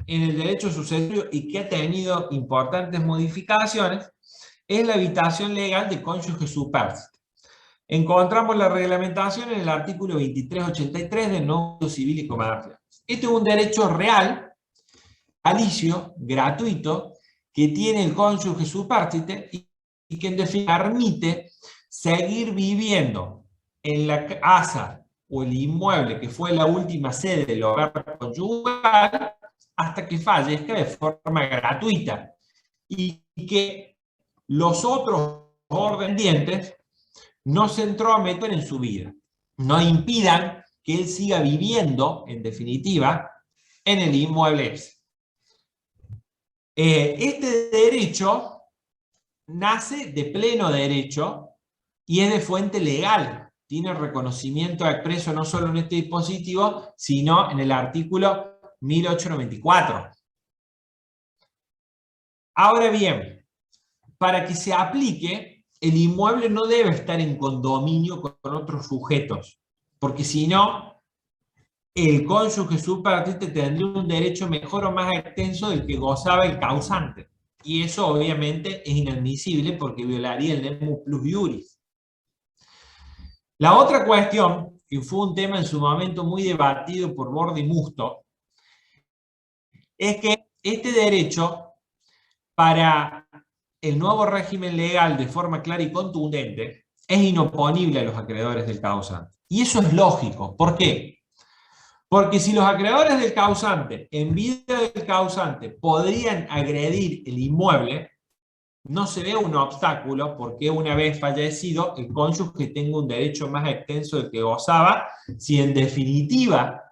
el derecho sucesorio y que ha tenido importantes modificaciones es la habitación legal de cónyuge supérstite. Encontramos la reglamentación en el artículo 2383 del nuevo Código Civil y Comercial. Este es un derecho real, alicio, gratuito, que tiene el cónyuge supérstite y que en definitiva permite seguir viviendo en la casa o el inmueble que fue la última sede del hogar conyugal hasta que fallezca de forma gratuita y que los otros ordendientes no se entrometan en su vida, no impidan que él siga viviendo, en definitiva, en el inmueble ese. Este derecho nace de pleno derecho y es de fuente legal. Tiene reconocimiento expreso no solo en este dispositivo, sino en el artículo 1894. Ahora bien, para que se aplique, el inmueble no debe estar en condominio con otros sujetos, porque si no, el cónyuge supérstite tendría un derecho mejor o más extenso del que gozaba el causante. Y eso obviamente es inadmisible porque violaría el nemus plus iuris. La otra cuestión, que fue un tema en su momento muy debatido por Borde y Musto, es que este derecho, para el nuevo régimen legal de forma clara y contundente, es inoponible a los acreedores del causante. Y eso es lógico. ¿Por qué? Porque si los acreedores del causante, en vida del causante, podrían agredir el inmueble, no se ve un obstáculo porque una vez fallecido el cónyuge tenga un derecho más extenso del que gozaba, si en definitiva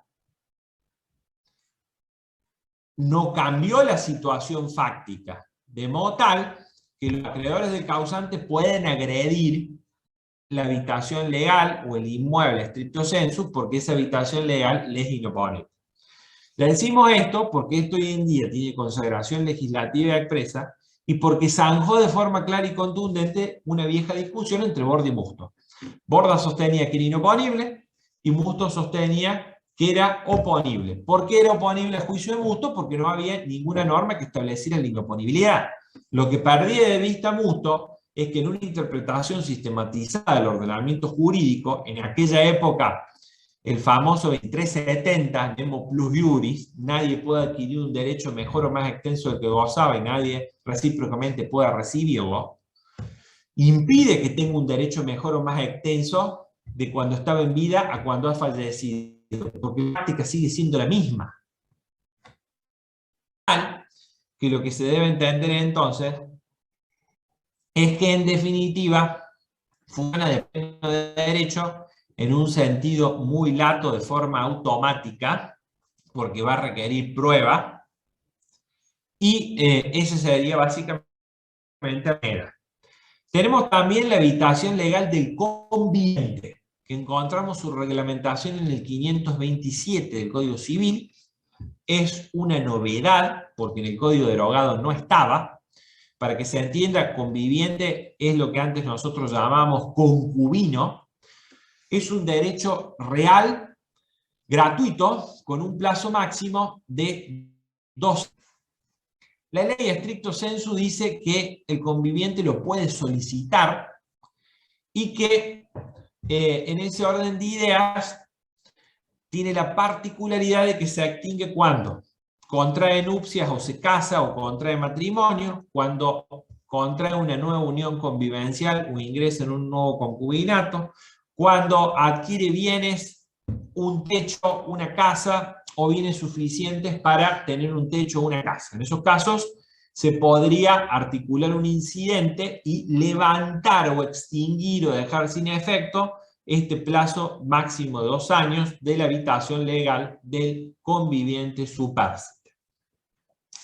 no cambió la situación fáctica, de modo tal que los acreedores del causante pueden agredir la habitación legal o el inmueble stricto sensu porque esa habitación legal les es inoponible. Le decimos esto porque esto hoy en día tiene consagración legislativa expresa y porque zanjó de forma clara y contundente una vieja discusión entre Borda y Musto. Borda sostenía que era inoponible y Musto sostenía que era oponible. ¿Por qué era oponible a juicio de Musto? Porque no había ninguna norma que estableciera la inoponibilidad. Lo que perdía de vista Musto es que en una interpretación sistematizada del ordenamiento jurídico, en aquella época, el famoso 2370, Nemo Plus Iuris, nadie puede adquirir un derecho mejor o más extenso del que gozaba y nadie recíprocamente puede recibirlo, impide que tenga un derecho mejor o más extenso de cuando estaba en vida a cuando ha fallecido, porque la práctica sigue siendo la misma. Que lo que se debe entender entonces es que en definitiva funciona de pleno derecho en un sentido muy lato de forma automática, porque va a requerir prueba, y ese sería básicamente la manera. Tenemos también la habitación legal del conviviente, que encontramos su reglamentación en el 527 del Código Civil. Es una novedad, porque en el Código derogado no estaba. Para que se entienda, conviviente es lo que antes nosotros llamábamos concubino. Es un derecho real, gratuito, con un plazo máximo de 2 años. La ley stricto sensu dice que el conviviente lo puede solicitar y que en ese orden de ideas tiene la particularidad de que se extingue cuando contrae nupcias o se casa o contrae matrimonio, cuando contrae una nueva unión convivencial o ingresa en un nuevo concubinato, cuando adquiere bienes, un techo, una casa, o bienes suficientes para tener un techo o una casa. En esos casos se podría articular un incidente y levantar o extinguir o dejar sin efecto este plazo máximo de 2 años de la habitación legal del conviviente superstite.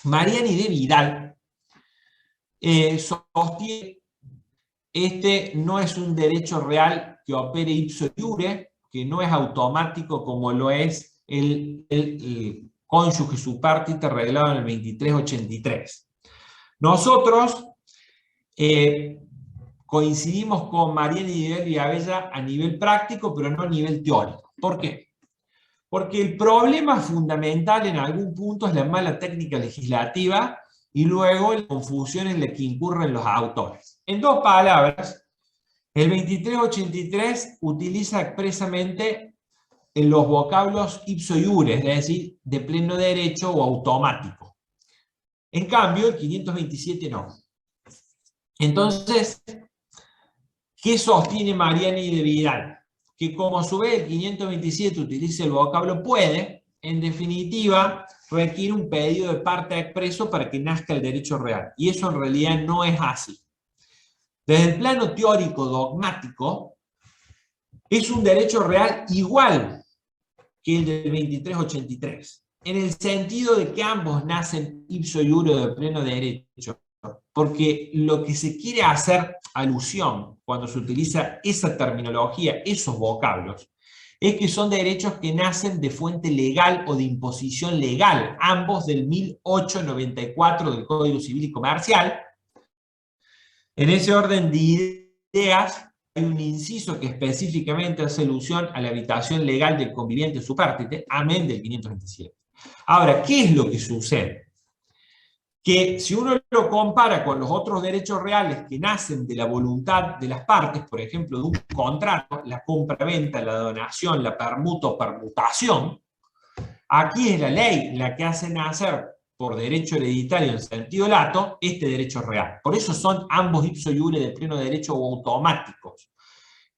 Mariani de Vidal sostiene este no es un derecho real que opere ipso iure, que no es automático como lo es el cónyuge superstite arreglado en el 2383. Nosotros coincidimos con Mariani de Vidal a nivel práctico, pero no a nivel teórico. ¿Por qué? Porque el problema fundamental en algún punto es la mala técnica legislativa y luego la confusión en la que incurren los autores. En 2 palabras, el 2383 utiliza expresamente los vocablos ipso iure, es decir, de pleno derecho o automático. En cambio, el 527 no. Entonces, ¿qué sostiene Mariani de Vidal? Que como a su vez el 527 utiliza el vocablo puede, en definitiva, requiere un pedido de parte expreso para que nazca el derecho real. Y eso en realidad no es así. Desde el plano teórico dogmático, es un derecho real igual que el del 2383, en el sentido de que ambos nacen ipso iure de pleno derecho, porque lo que se quiere hacer alusión cuando se utiliza esa terminología, esos vocablos, es que son derechos que nacen de fuente legal o de imposición legal, ambos del 1894 del Código Civil y Comercial. En ese orden de ideas, hay un inciso que específicamente hace alusión a la habitación legal del conviviente superstite, amén del 527. Ahora, ¿qué es lo que sucede? Que si uno lo compara con los otros derechos reales que nacen de la voluntad de las partes, por ejemplo, de un contrato, la compra-venta, la donación, la permuta o permutación, aquí es la ley la que hace nacer por derecho hereditario en sentido lato este derecho real. Por eso son ambos ipso iure de pleno derecho o automáticos.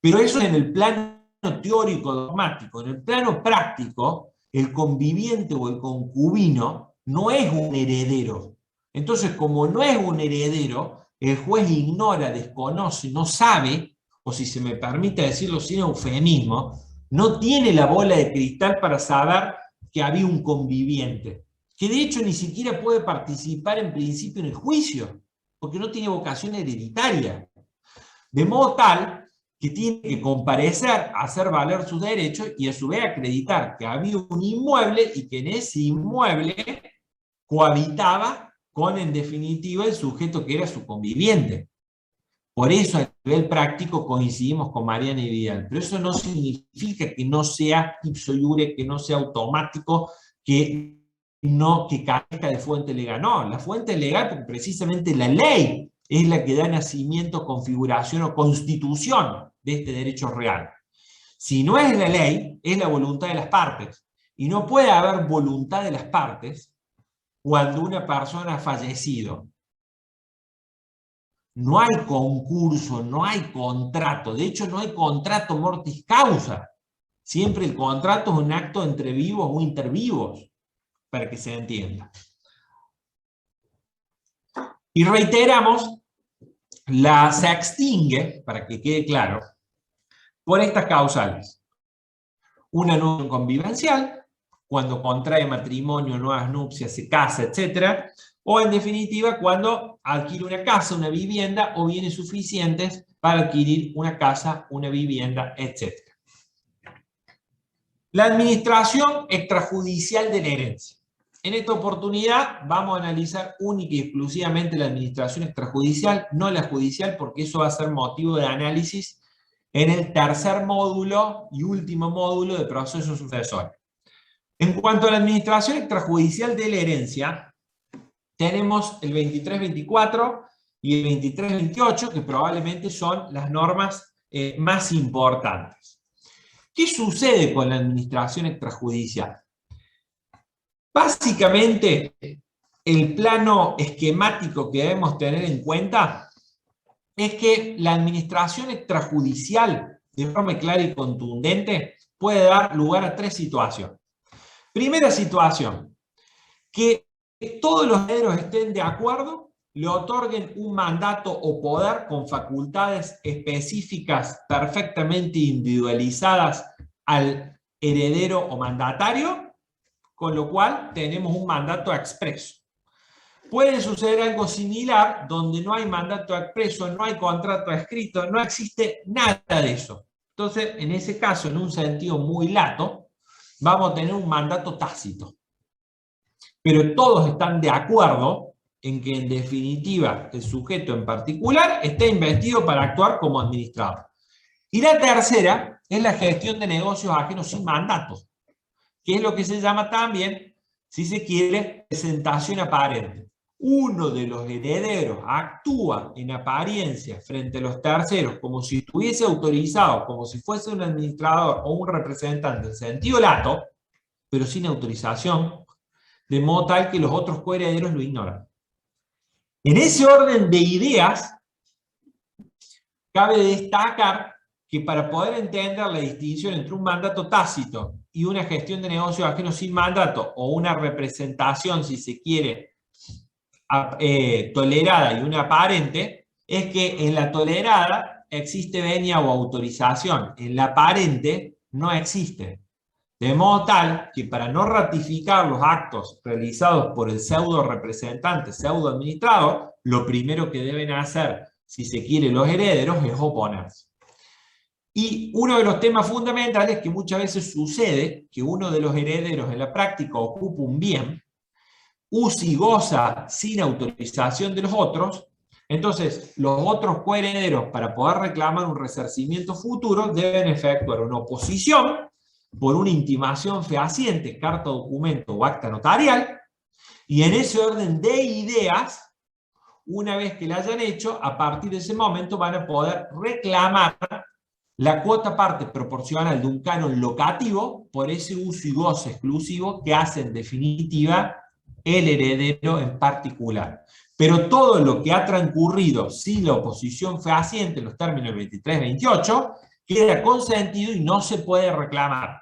Pero eso en el plano teórico dogmático. En el plano práctico, el conviviente o el concubino no es un heredero. Entonces, como no es un heredero, el juez ignora, desconoce, no sabe, o si se me permite decirlo sin eufemismo, no tiene la bola de cristal para saber que había un conviviente, que de hecho ni siquiera puede participar en principio en el juicio, porque no tiene vocación hereditaria. De modo tal que tiene que comparecer, hacer valer sus derechos y a su vez acreditar que había un inmueble y que en ese inmueble cohabitaba con, en definitiva, el sujeto que era su conviviente. Por eso a nivel práctico coincidimos con Mariana y Vidal, pero eso no significa que no sea ipso iure, que no sea automático, que carezca de fuente legal. No, la fuente legal, porque precisamente la ley es la que da nacimiento, configuración o constitución de este derecho real. Si no es la ley, es la voluntad de las partes. Y no puede haber voluntad de las partes cuando una persona ha fallecido. No hay concurso, no hay contrato. De hecho, no hay contrato mortis causa. Siempre el contrato es un acto entre vivos o intervivos, para que se entienda. Y reiteramos, se extingue, para que quede claro, por estas causales. Una unión convivencial, cuando contrae matrimonio, nuevas nupcias, se casa, etc. O en definitiva, cuando adquiere una casa, una vivienda, o bienes suficientes para adquirir una casa, una vivienda, etc. La administración extrajudicial de la herencia. En esta oportunidad vamos a analizar única y exclusivamente la administración extrajudicial, no la judicial, porque eso va a ser motivo de análisis en el tercer módulo y último módulo de proceso sucesorio. En cuanto a la administración extrajudicial de la herencia, tenemos el 23-24 y el 23-28, que probablemente son las normas más importantes. ¿Qué sucede con la administración extrajudicial? Básicamente, el plano esquemático que debemos tener en cuenta es que la administración extrajudicial, de forma clara y contundente, puede dar lugar a tres situaciones. Primera situación, que todos los herederos estén de acuerdo, le otorguen un mandato o poder con facultades específicas perfectamente individualizadas al heredero o mandatario, con lo cual tenemos un mandato expreso. Puede suceder algo similar donde no hay mandato expreso, no hay contrato escrito, no existe nada de eso. Entonces, en ese caso, en un sentido muy lato, vamos a tener un mandato tácito. Pero todos están de acuerdo en que, en definitiva, el sujeto en particular está investido para actuar como administrador. Y la tercera es la gestión de negocios ajenos sin mandatos, que es lo que se llama también, si se quiere, presentación aparente. Uno de los herederos actúa en apariencia frente a los terceros como si estuviese autorizado, como si fuese un administrador o un representante en sentido lato, pero sin autorización, de modo tal que los otros coherederos lo ignoran. En ese orden de ideas, cabe destacar que para poder entender la distinción entre un mandato tácito y una gestión de negocios ajenos sin mandato, o una representación, si se quiere, tolerada y una aparente, es que en la tolerada existe venia o autorización, en la aparente no existe. De modo tal que para no ratificar los actos realizados por el pseudo representante, pseudo administrador, lo primero que deben hacer, si se quiere, los herederos es oponerse. Y uno de los temas fundamentales que muchas veces sucede, que uno de los herederos en la práctica ocupa un bien, usa y goza sin autorización de los otros, entonces los otros coherederos, para poder reclamar un resarcimiento futuro, deben efectuar una oposición por una intimación fehaciente, carta, documento o acta notarial, y en ese orden de ideas, una vez que la hayan hecho, a partir de ese momento van a poder reclamar la cuota parte proporcional de un canon locativo por ese uso y goce exclusivo que hace en definitiva el heredero en particular. Pero todo lo que ha transcurrido sin la oposición fehaciente en los términos 23-28 queda consentido y no se puede reclamar.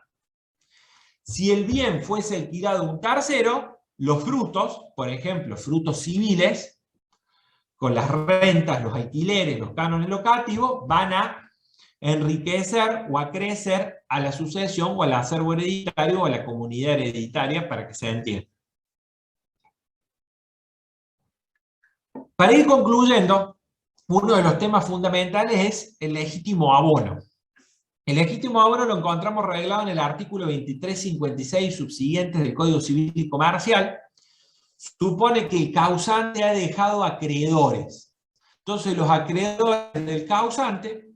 Si el bien fuese alquilado a un tercero, los frutos, por ejemplo, frutos civiles, con las rentas, los alquileres, los cánones locativos, van a enriquecer o a crecer a la sucesión o al acervo hereditario o a la comunidad hereditaria, para que se entienda. Para ir concluyendo, uno de los temas fundamentales es el legítimo abono. El legítimo abono lo encontramos reglado en el artículo 2356 subsiguientes del Código Civil y Comercial. Supone que el causante ha dejado acreedores. Entonces los acreedores del causante,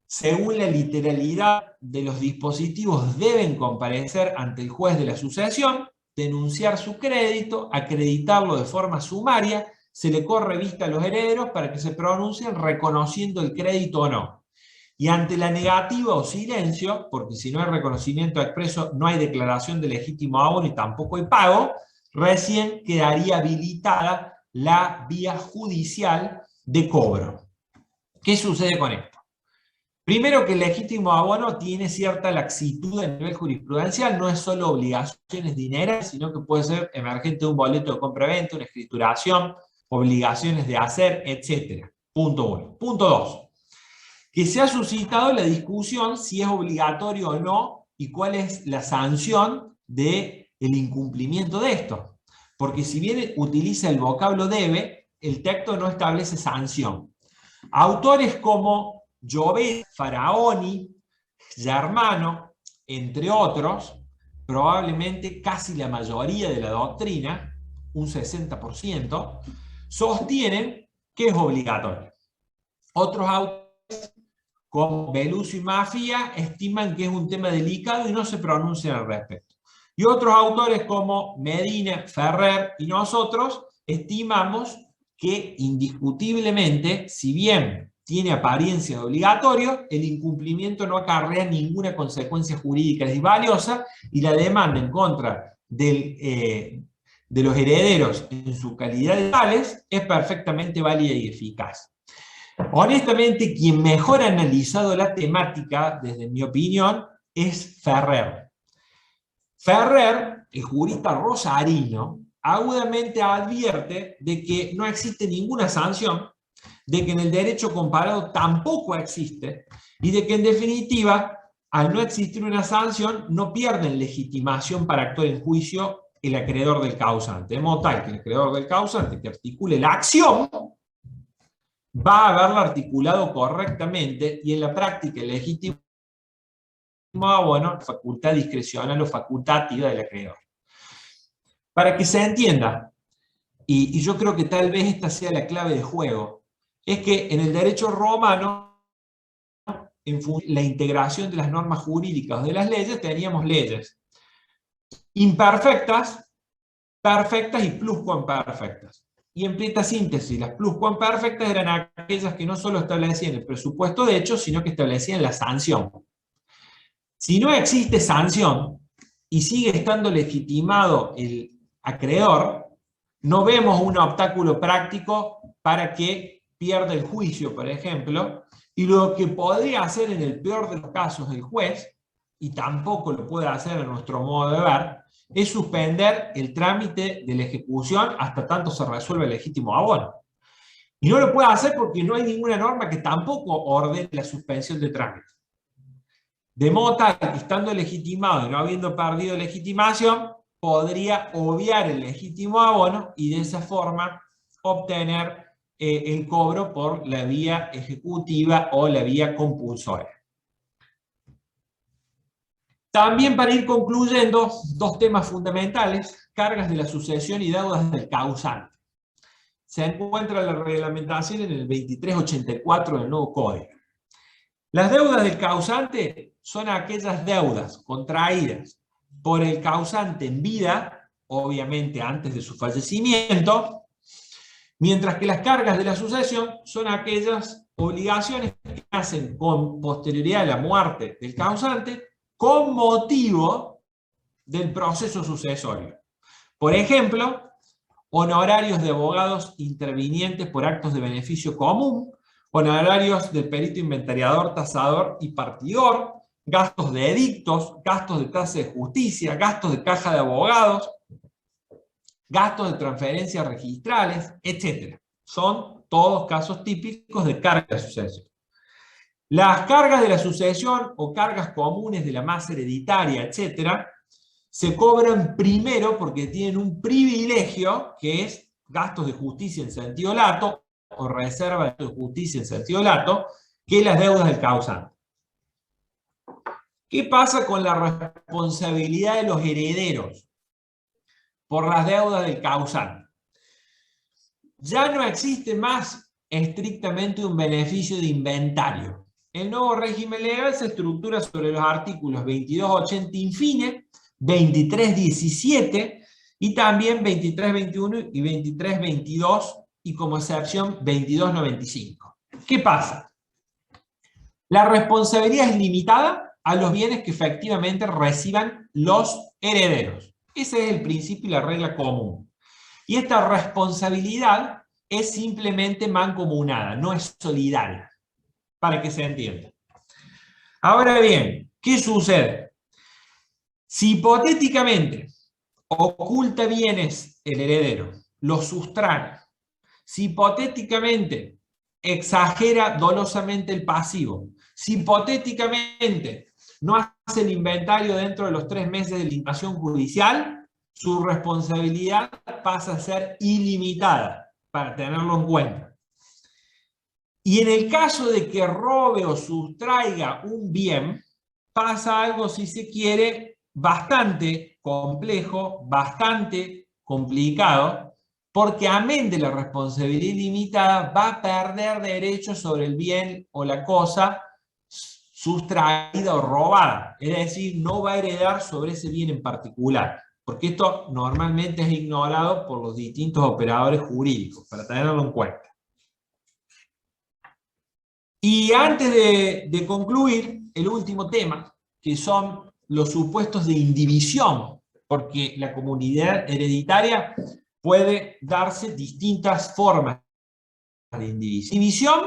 según la literalidad de los dispositivos, deben comparecer ante el juez de la sucesión, denunciar su crédito, acreditarlo de forma sumaria, se le corre vista a los herederos para que se pronuncien reconociendo el crédito o no. Y ante la negativa o silencio, porque si no hay reconocimiento expreso no hay declaración de legítimo abono y tampoco hay pago, recién quedaría habilitada la vía judicial de cobro. ¿Qué sucede con esto? Primero, que el legítimo abono tiene cierta laxitud a nivel jurisprudencial, no es solo obligaciones dinerarias, sino que puede ser emergente de un boleto de compra-venta, una escrituración, obligaciones de hacer, etc. Punto 1. Punto 2. Que se ha suscitado la discusión si es obligatorio o no y cuál es la sanción del incumplimiento de esto. Porque si bien utiliza el vocablo debe, el texto no establece sanción. Autores como Llobet, Faraoni, Germano, entre otros, probablemente casi la mayoría de la doctrina, un 60%, sostienen que es obligatorio. Otros autores, como Belusio y Mafia, estiman que es un tema delicado y no se pronuncian al respecto. Y otros autores como Medina, Ferrer y nosotros estimamos que indiscutiblemente, si bien tiene apariencia de obligatorio, el incumplimiento no acarrea ninguna consecuencia jurídica valiosa y la demanda en contra de los herederos en su calidad de tales es perfectamente válida y eficaz. Honestamente, quien mejor ha analizado la temática, desde mi opinión, es Ferrer. Ferrer, el jurista rosarino, agudamente advierte de que no existe ninguna sanción, de que en el derecho comparado tampoco existe, y de que en definitiva, al no existir una sanción, no pierden legitimación para actuar en juicio el acreedor del causante. De modo tal que el acreedor del causante que articule la acción va a haberla articulado correctamente y en la práctica el legítimo abono, facultad discrecional o facultativa del acreedor. Para que se entienda, y yo creo que tal vez esta sea la clave de juego, es que en el derecho romano, en la integración de las normas jurídicas de las leyes, teníamos leyes imperfectas, perfectas y pluscuamperfectas. Y en plena síntesis, las pluscuamperfectas eran aquellas que no solo establecían el presupuesto de hecho, sino que establecían la sanción. Si no existe sanción y sigue estando legitimado el acreedor, no vemos un obstáculo práctico para que pierda el juicio, por ejemplo, y lo que podría hacer en el peor de los casos el juez, y tampoco lo puede hacer a nuestro modo de ver, es suspender el trámite de la ejecución hasta tanto se resuelve el legítimo abono. Y no lo puede hacer porque no hay ninguna norma que tampoco ordene la suspensión de trámite. De modo tal que estando legitimado y no habiendo perdido legitimación, podría obviar el legítimo abono y de esa forma obtener el cobro por la vía ejecutiva o la vía compulsoria. También, para ir concluyendo, dos temas fundamentales: cargas de la sucesión y deudas del causante. Se encuentra la reglamentación en el 2384 del nuevo código. Las deudas del causante son aquellas deudas contraídas por el causante en vida, obviamente antes de su fallecimiento, mientras que las cargas de la sucesión son aquellas obligaciones que nacen con posterioridad a la muerte del causante con motivo del proceso sucesorio. Por ejemplo, honorarios de abogados intervinientes por actos de beneficio común, honorarios del perito inventariador, tasador y partidor, gastos de edictos, gastos de tasa de justicia, gastos de caja de abogados, gastos de transferencias registrales, etc. Son todos casos típicos de carga de sucesión. Las cargas de la sucesión o cargas comunes de la masa hereditaria, etc., se cobran primero porque tienen un privilegio, que es gastos de justicia en sentido lato, o reserva de justicia en sentido lato, que las deudas del causante. ¿Qué pasa con la responsabilidad de los herederos por las deudas del causante? Ya no existe más estrictamente un beneficio de inventario. El nuevo régimen legal se estructura sobre los artículos 2280 infine, 2317 y también 2321 y 2322 y como excepción 2295. ¿Qué pasa? La responsabilidad es limitada a los bienes que efectivamente reciban los herederos. Ese es el principio y la regla común. Y esta responsabilidad es simplemente mancomunada, no es solidaria, para que se entienda. Ahora bien, ¿qué sucede? Si hipotéticamente oculta bienes el heredero, los sustrae, si hipotéticamente exagera dolosamente el pasivo, si hipotéticamente no hace el inventario dentro de los 3 meses de limitación judicial, su responsabilidad pasa a ser ilimitada, para tenerlo en cuenta. Y en el caso de que robe o sustraiga un bien, pasa algo, si se quiere, bastante complejo, bastante complicado, porque amén de la responsabilidad ilimitada, va a perder derechos sobre el bien o la cosa sustraída o robada. Es decir, no va a heredar sobre ese bien en particular, porque esto normalmente es ignorado por los distintos operadores jurídicos, para tenerlo en cuenta. Y antes de concluir, el último tema, que son los supuestos de indivisión, porque la comunidad hereditaria puede darse distintas formas de indivisión. División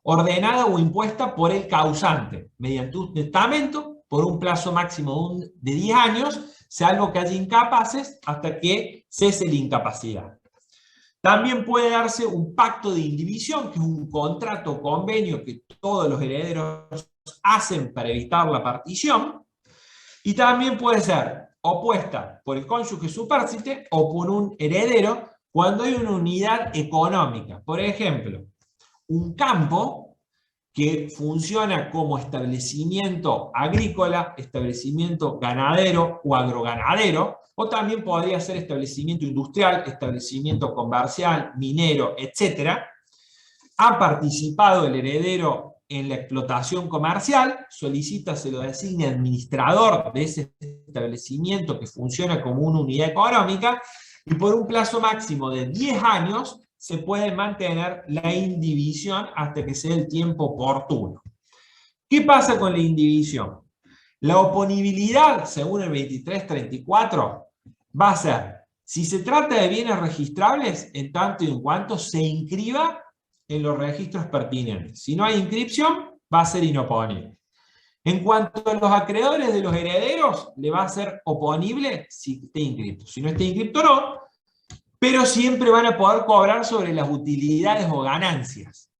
ordenada o impuesta por el causante, mediante un testamento, por un plazo máximo de 10 años, salvo que haya incapaces, hasta que cese la incapacidad. También puede darse un pacto de indivisión, que es un contrato o convenio que todos los herederos hacen para evitar la partición. Y también puede ser opuesta por el cónyuge supérstite o por un heredero cuando hay una unidad económica. Por ejemplo, un campo que funciona como establecimiento agrícola, establecimiento ganadero o agroganadero, o también podría ser establecimiento industrial, establecimiento comercial, minero, etc. Ha participado el heredero en la explotación comercial, solicita, se lo designe administrador de ese establecimiento que funciona como una unidad económica, y por un plazo máximo de 10 años se puede mantener la indivisión hasta que sea el tiempo oportuno. ¿Qué pasa con la indivisión? La oponibilidad, según el 2334, va a ser, si se trata de bienes registrables, en tanto y en cuanto se inscriba en los registros pertinentes. Si no hay inscripción, va a ser inoponible. En cuanto a los acreedores de los herederos, le va a ser oponible si esté inscripto. Si no está inscripto, no, pero siempre van a poder cobrar sobre las utilidades o ganancias.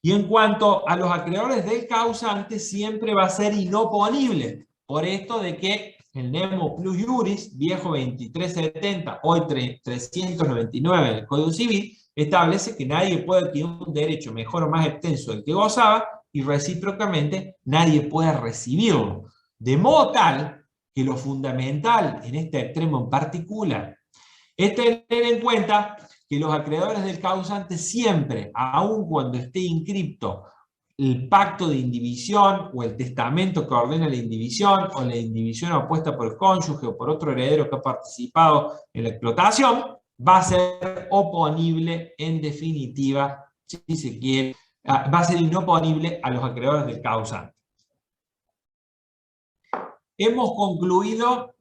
Y en cuanto a los acreedores del causante, siempre va a ser inoponible, por esto de que el Nemo Plus Juris, viejo 2370, hoy 399 del Código Civil, establece que nadie puede adquirir un derecho mejor o más extenso del que gozaba, y recíprocamente nadie puede recibirlo. De modo tal que lo fundamental en este extremo en particular es tener en cuenta que los acreedores del causante siempre, aun cuando esté inscripto el pacto de indivisión o el testamento que ordena la indivisión o la indivisión opuesta por el cónyuge o por otro heredero que ha participado en la explotación, va a ser oponible en definitiva, si se quiere, va a ser inoponible a los acreedores del causante. Hemos concluido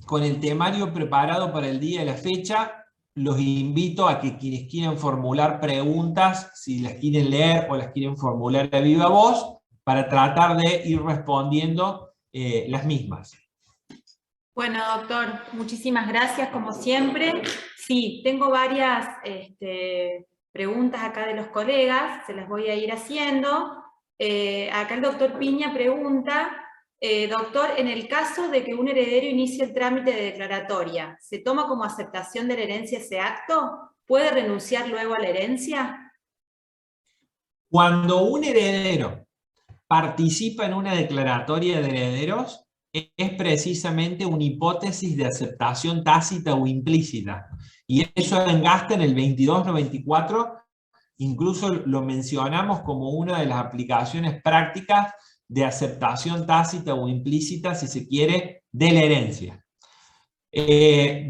con el temario preparado para el día de la fecha los invito a que quienes quieran formular preguntas, si las quieren leer o las quieren formular a viva voz, para tratar de ir respondiendo las mismas. Bueno, doctor, muchísimas gracias, como siempre. Sí, tengo varias preguntas acá de los colegas, se las voy a ir haciendo. Acá el doctor Piña pregunta, doctor, en el caso de que un heredero inicie el trámite de declaratoria, ¿se toma como aceptación de la herencia ese acto? ¿Puede renunciar luego a la herencia? Cuando un heredero participa en una declaratoria de herederos, es precisamente una hipótesis de aceptación tácita o implícita. Y eso engasta en el 2294, incluso lo mencionamos como una de las aplicaciones prácticas de aceptación tácita o implícita, si se quiere, de la herencia.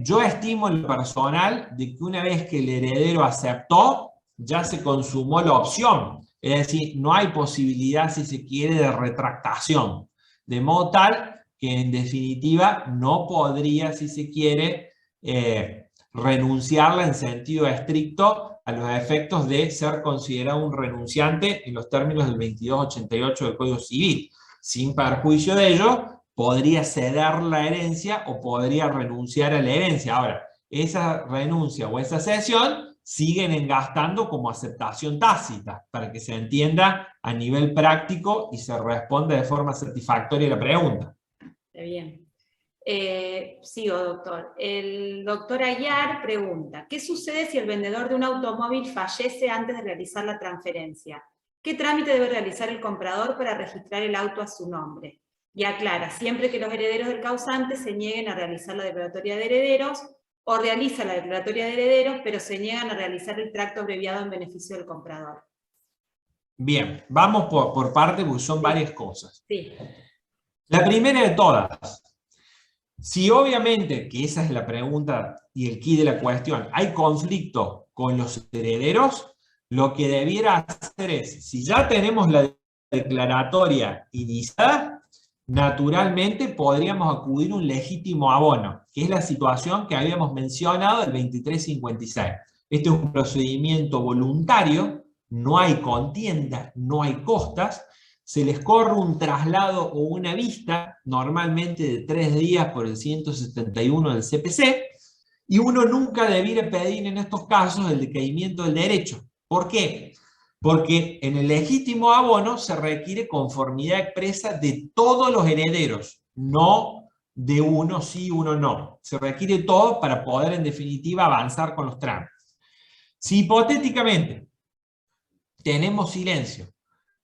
Yo estimo en lo personal de que una vez que el heredero aceptó, ya se consumó la opción. Es decir, no hay posibilidad, si se quiere, de retractación. De modo tal que, en definitiva, no podría, si se quiere, renunciarla en sentido estricto a los efectos de ser considerado un renunciante en los términos del 2288 del Código Civil. Sin perjuicio de ello, podría ceder la herencia o podría renunciar a la herencia. Ahora, esa renuncia o esa cesión siguen engastando como aceptación tácita, para que se entienda a nivel práctico y se responda de forma satisfactoria la pregunta. Está bien. Sigo, doctor. El doctor Ayar pregunta, ¿qué sucede si el vendedor de un automóvil fallece antes de realizar la transferencia? ¿Qué trámite debe realizar el comprador para registrar el auto a su nombre? Y aclara, siempre que los herederos del causante se nieguen a realizar la declaratoria de herederos, o realiza la declaratoria de herederos, pero se niegan a realizar el tracto abreviado en beneficio del comprador. Bien, vamos por parte porque son varias cosas. Sí. La primera de todas, si obviamente, que esa es la pregunta y el quid de la cuestión, hay conflicto con los herederos, lo que debiera hacer es, si ya tenemos la declaratoria iniciada, naturalmente podríamos acudir a un legítimo abono, que es la situación que habíamos mencionado del 2356. Este es un procedimiento voluntario, no hay contienda, no hay costas, se les corre un traslado o una vista, normalmente de 3 días por el 171 del CPC, y uno nunca debiera pedir en estos casos el decaimiento del derecho. ¿Por qué? Porque en el legítimo abono se requiere conformidad expresa de todos los herederos, no de uno sí, uno no. Se requiere todo para poder, en definitiva, avanzar con los trámites. Si hipotéticamente tenemos silencio,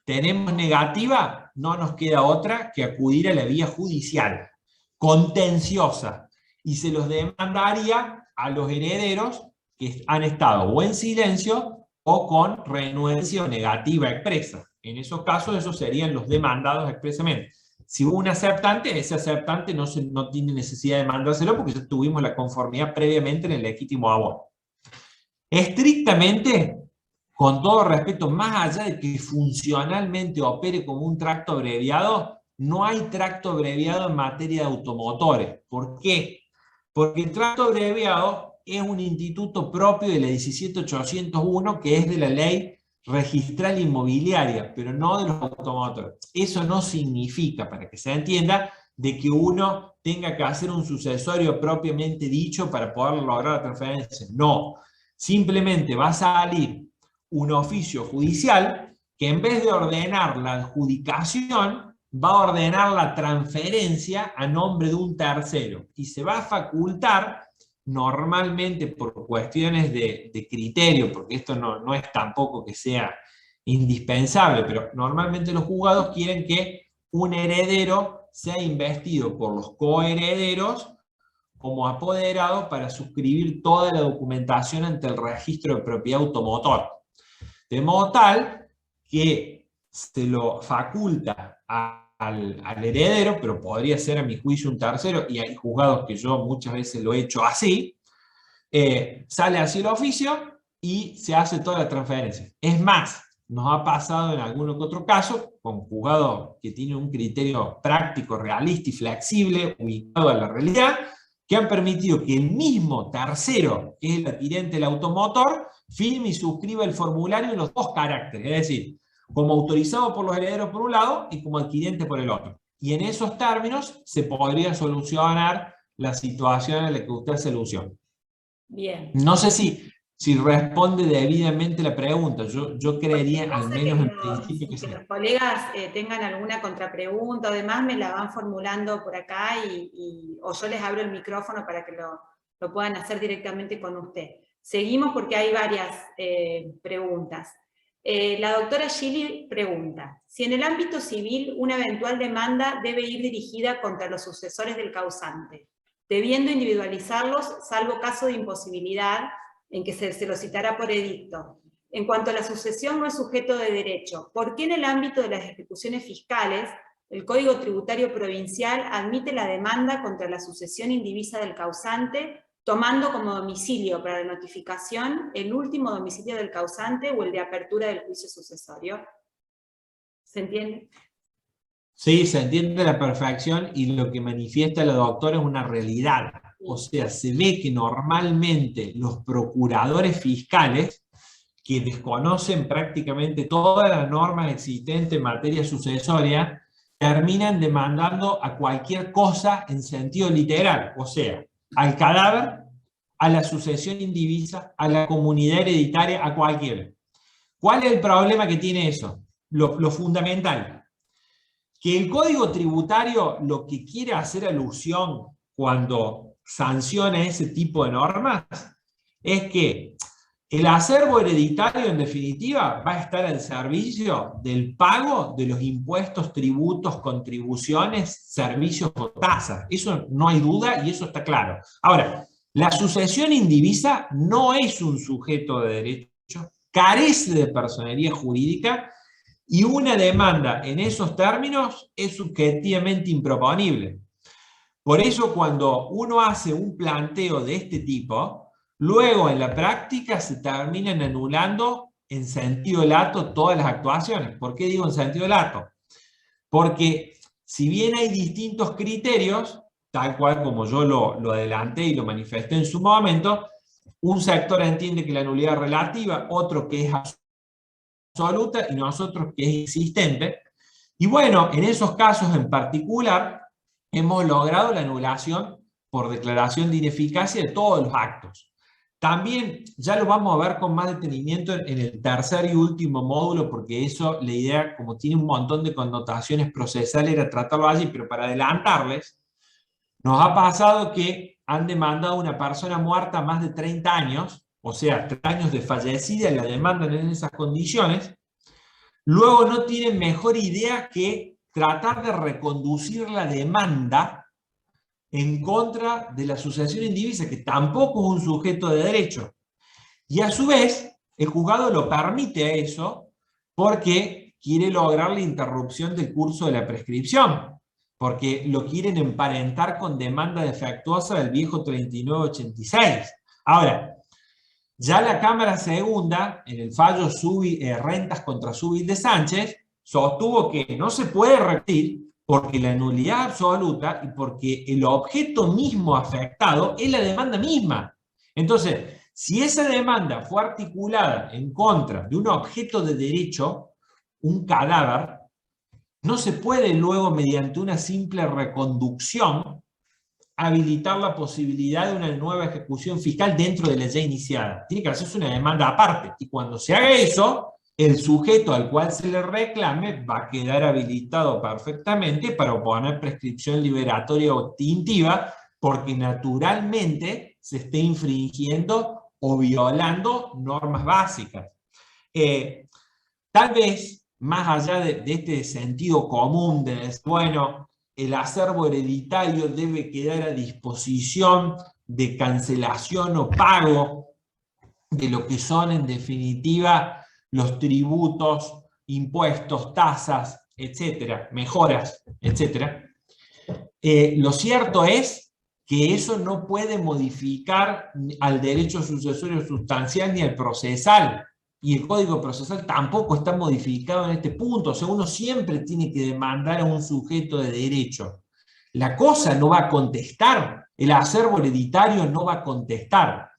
tenemos negativa, no nos queda otra que acudir a la vía judicial, contenciosa, y se los demandaría a los herederos que han estado o en silencio o con renuencia o negativa expresa. En esos casos, esos serían los demandados expresamente. Si hubo un aceptante, ese aceptante no tiene necesidad de mandárselo porque ya tuvimos la conformidad previamente en el legítimo abono. Estrictamente, con todo respeto, más allá de que funcionalmente opere como un tracto abreviado, no hay tracto abreviado en materia de automotores. ¿Por qué? Porque el tracto abreviado es un instituto propio de la 17.801, que es de la ley registral inmobiliaria, pero no de los automotores. Eso no significa, para que se entienda, de que uno tenga que hacer un sucesorio propiamente dicho para poder lograr la transferencia. No, simplemente va a salir un oficio judicial que, en vez de ordenar la adjudicación, va a ordenar la transferencia a nombre de un tercero y se va a facultar, normalmente por cuestiones de criterio, porque esto no es tampoco que sea indispensable, pero normalmente los juzgados quieren que un heredero sea investido por los coherederos como apoderado para suscribir toda la documentación ante el registro de propiedad automotor. De modo tal que se lo faculta al heredero, pero podría ser a mi juicio un tercero, y hay juzgados que yo muchas veces lo he hecho así, sale así el oficio y se hace toda la transferencia. Es más, nos ha pasado en alguno que otro caso, con juzgados que tienen un criterio práctico, realista y flexible, ubicado a la realidad, que han permitido que el mismo tercero, que es el adquirente del automotor, firme y suscriba el formulario en los dos caracteres, es decir, como autorizado por los herederos por un lado y como adquirente por el otro. Y en esos términos se podría solucionar la situación en la que usted se alusió. Bien. No sé si responde debidamente la pregunta. Yo creería, al menos en principio, que sí. Que los colegas tengan alguna contrapregunta o demás, me la van formulando por acá o yo les abro el micrófono para que lo puedan hacer directamente con usted. Seguimos porque hay varias preguntas. La doctora Gili pregunta, si en el ámbito civil una eventual demanda debe ir dirigida contra los sucesores del causante, debiendo individualizarlos, salvo caso de imposibilidad en que se lo citará por edicto. En cuanto a la sucesión no es sujeto de derecho, ¿por qué en el ámbito de las ejecuciones fiscales el Código Tributario Provincial admite la demanda contra la sucesión indivisa del causante, tomando como domicilio para la notificación el último domicilio del causante o el de apertura del juicio sucesorio? ¿Se entiende? Sí, se entiende a la perfección y lo que manifiesta la doctora es una realidad. O sea, se ve que normalmente los procuradores fiscales, que desconocen prácticamente todas las normas existentes en materia sucesoria, terminan demandando a cualquier cosa en sentido literal. O sea, al cadáver, a la sucesión indivisa, a la comunidad hereditaria, a cualquiera. ¿Cuál es el problema que tiene eso? Lo fundamental. Que el Código Tributario lo que quiere hacer alusión cuando sanciona ese tipo de normas es que el acervo hereditario, en definitiva, va a estar al servicio del pago de los impuestos, tributos, contribuciones, servicios o tasas. Eso no hay duda y eso está claro. Ahora, la sucesión indivisa no es un sujeto de derecho, carece de personería jurídica y una demanda en esos términos es subjetivamente improponible. Por eso cuando uno hace un planteo de este tipo, luego en la práctica se terminan anulando en sentido lato todas las actuaciones. ¿Por qué digo en sentido lato? Porque si bien hay distintos criterios, tal cual como yo lo adelanté y lo manifesté en su momento, un sector entiende que la nulidad es relativa, otro que es absoluta y nosotros que es existente. Y bueno, en esos casos en particular hemos logrado la anulación por declaración de ineficacia de todos los actos. También, ya lo vamos a ver con más detenimiento en el tercer y último módulo, porque eso, la idea, como tiene un montón de connotaciones procesales, era tratarlo allí, pero para adelantarles, nos ha pasado que han demandado a una persona muerta más de 30 años, o sea, 30 años de fallecida y la demandan en esas condiciones, luego no tienen mejor idea que tratar de reconducir la demanda en contra de la sucesión indivisa, que tampoco es un sujeto de derecho. Y a su vez, el juzgado lo permite eso porque quiere lograr la interrupción del curso de la prescripción, porque lo quieren emparentar con demanda defectuosa del viejo 3986. Ahora, ya la Cámara Segunda, en el fallo Rentas contra Zúbil de Sánchez, sostuvo que no se puede repetir porque la nulidad absoluta y porque el objeto mismo afectado es la demanda misma. Entonces, si esa demanda fue articulada en contra de un objeto de derecho, un cadáver, no se puede luego, mediante una simple reconducción, habilitar la posibilidad de una nueva ejecución fiscal dentro de la ya iniciada. Tiene que hacerse una demanda aparte. Y cuando se haga eso, el sujeto al cual se le reclame va a quedar habilitado perfectamente para oponer prescripción liberatoria o extintiva, porque naturalmente se esté infringiendo o violando normas básicas. Tal vez, más allá de este sentido común de decir, bueno, el acervo hereditario debe quedar a disposición de cancelación o pago de lo que son en definitiva los tributos, impuestos, tasas, etcétera, mejoras, etcétera. Lo cierto es que eso no puede modificar al derecho sucesorio sustancial ni al procesal, y el Código Procesal tampoco está modificado en este punto. O sea, uno siempre tiene que demandar a un sujeto de derecho. la cosa no va a contestar, el acervo hereditario no va a contestar.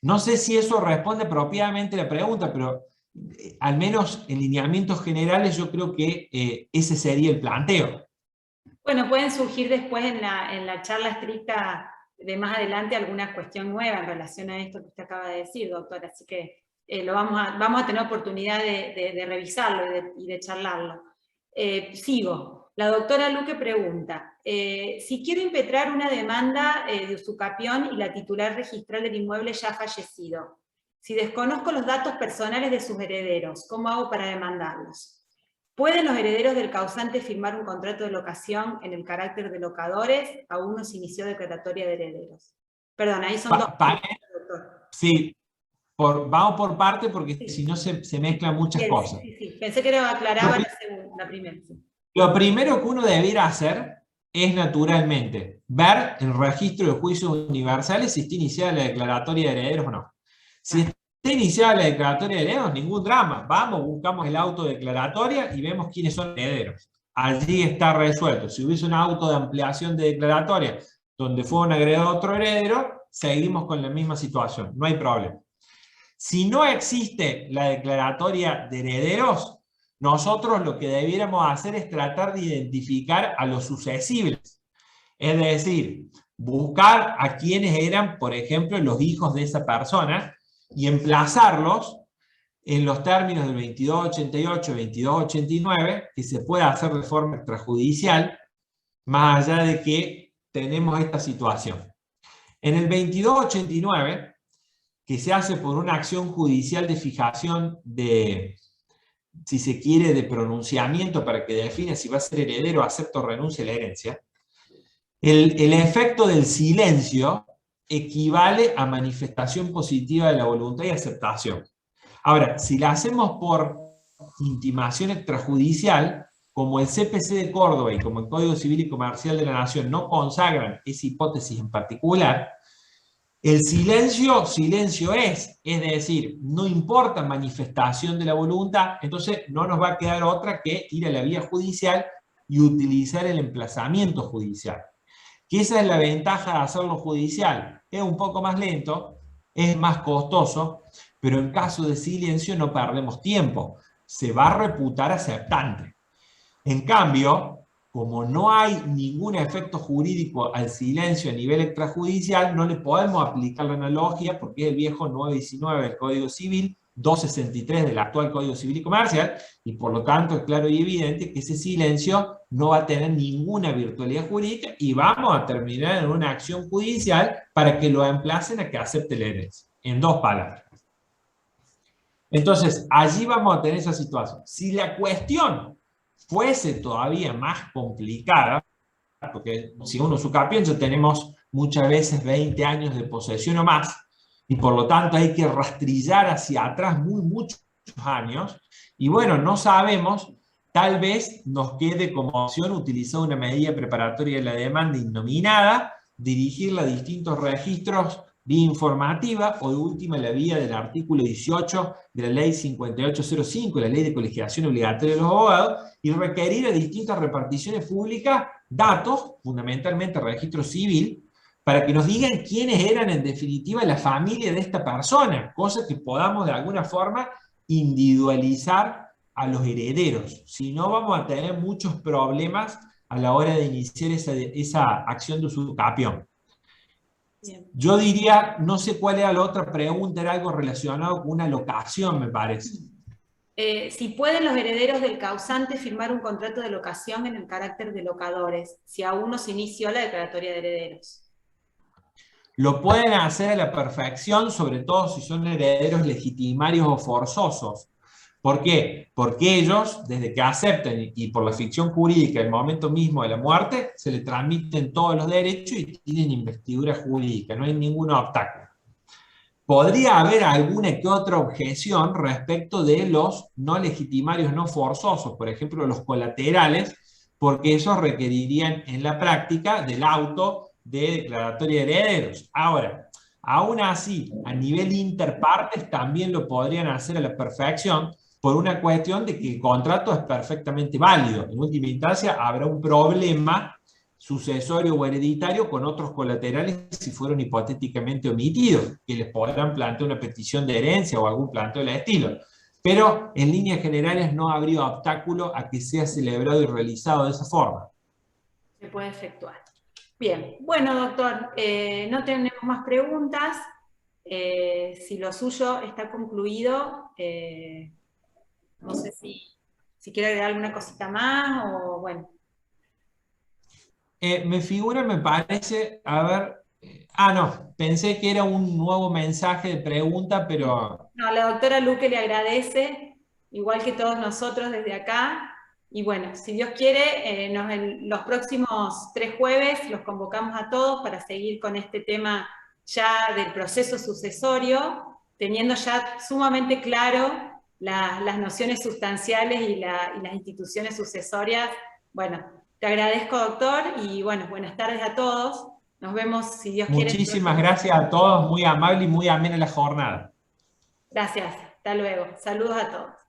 No sé si eso responde apropiadamente a la pregunta, pero al menos en lineamientos generales yo creo que ese sería el planteo. Bueno, pueden surgir después en la charla estricta de más adelante alguna cuestión nueva en relación a esto que usted acaba de decir, doctora, así que vamos a tener oportunidad de revisarlo y de charlarlo. Sigo. La doctora Luque pregunta, si quiero impetrar una demanda de usucapión y la titular registral del inmueble ya ha fallecido, si desconozco los datos personales de sus herederos, ¿cómo hago para demandarlos? ¿Pueden los herederos del causante firmar un contrato de locación en el carácter de locadores? Aún no se inició declaratoria de herederos. Perdón, ahí son dos. Sí, vamos por parte porque sí, si no se mezclan muchas cosas. Sí. Pensé que era aclaraba la primera. Sí. Lo primero que uno debiera hacer es naturalmente ver el registro de juicios universales si está iniciada la declaratoria de herederos o no. Si está iniciada la declaratoria de herederos, ningún drama. Vamos, buscamos el auto de declaratoria y vemos quiénes son herederos. Allí está resuelto. Si hubiese un auto de ampliación de declaratoria donde fue un agregado otro heredero, seguimos con la misma situación. No hay problema. Si no existe la declaratoria de herederos, nosotros lo que debiéramos hacer es tratar de identificar a los sucesibles. Es decir, buscar a quienes eran, por ejemplo, los hijos de esa persona y emplazarlos en los términos del 2288, 2289, que se pueda hacer de forma extrajudicial, más allá de que tenemos esta situación. En el 2289, que se hace por una acción judicial de fijación de, si se quiere, de pronunciamiento para que define si va a ser heredero, acepta o renuncia a la herencia, el efecto del silencio equivale a manifestación positiva de la voluntad y aceptación. Ahora, si la hacemos por intimación extrajudicial, como el CPC de Córdoba y como el Código Civil y Comercial de la Nación no consagran esa hipótesis en particular, el silencio es decir, no importa manifestación de la voluntad, entonces no nos va a quedar otra que ir a la vía judicial y utilizar el emplazamiento judicial. Que esa es la ventaja de hacerlo judicial. Es un poco más lento, es más costoso, pero en caso de silencio no perdemos tiempo. Se va a reputar aceptante. En cambio, como no hay ningún efecto jurídico al silencio a nivel extrajudicial, no le podemos aplicar la analogía porque es el viejo 919 del Código Civil, 263 del actual Código Civil y Comercial, y por lo tanto es claro y evidente que ese silencio no va a tener ninguna virtualidad jurídica y vamos a terminar en una acción judicial para que lo emplacen a que acepte la herencia. En dos palabras. Entonces, allí vamos a tener esa situación. Si la cuestión fuese todavía más complicada, porque si uno usucapión ya tenemos muchas veces 20 años de posesión o más, y por lo tanto hay que rastrillar hacia atrás muchos años, y bueno, no sabemos, tal vez nos quede como opción utilizar una medida preparatoria de la demanda innominada, dirigirla a distintos registros vía informativa, o de última la vía del artículo 18 de la ley 5805, la ley de colegiación obligatoria de los abogados, y requerir a distintas reparticiones públicas datos, fundamentalmente registro civil, para que nos digan quiénes eran en definitiva la familia de esta persona, cosa que podamos de alguna forma individualizar a los herederos. Si no, vamos a tener muchos problemas a la hora de iniciar esa acción de usucapión. Yo diría, no sé cuál era la otra pregunta, era algo relacionado con una locación, me parece. Si pueden los herederos del causante firmar un contrato de locación en el carácter de locadores, si aún no se inició la declaratoria de herederos. Lo pueden hacer a la perfección, sobre todo si son herederos legitimarios o forzosos. ¿Por qué? Porque ellos, desde que aceptan y por la ficción jurídica, el momento mismo de la muerte, se le transmiten todos los derechos y tienen investidura jurídica, no hay ningún obstáculo. Podría haber alguna que otra objeción respecto de los no legitimarios no forzosos, por ejemplo los colaterales, porque esos requerirían en la práctica del auto de declaratoria de herederos. Ahora, aún así, a nivel interpartes también lo podrían hacer a la perfección, por una cuestión de que el contrato es perfectamente válido. En última instancia habrá un problema sucesorio o hereditario con otros colaterales si fueron hipotéticamente omitidos, que les podrán plantear una petición de herencia o algún planteo del estilo. Pero en líneas generales no habría obstáculo a que sea celebrado y realizado de esa forma. Se puede efectuar. Bien, bueno, doctor, no tenemos más preguntas. Si lo suyo está concluido, no sé si quiere agregar alguna cosita más o bueno. Me figura, me parece, a ver, no, pensé que era un nuevo mensaje de pregunta, pero No, la doctora Luque le agradece, igual que todos nosotros desde acá. Y bueno, si Dios quiere, en los próximos 3 jueves los convocamos a todos para seguir con este tema ya del proceso sucesorio, teniendo ya sumamente claro las nociones sustanciales y las instituciones sucesorias. Bueno, te agradezco, doctor, y bueno, buenas tardes a todos. Nos vemos, si Dios quiere. muchísimas gracias a todos, muy amable y muy amena la jornada. Gracias, hasta luego. Saludos a todos.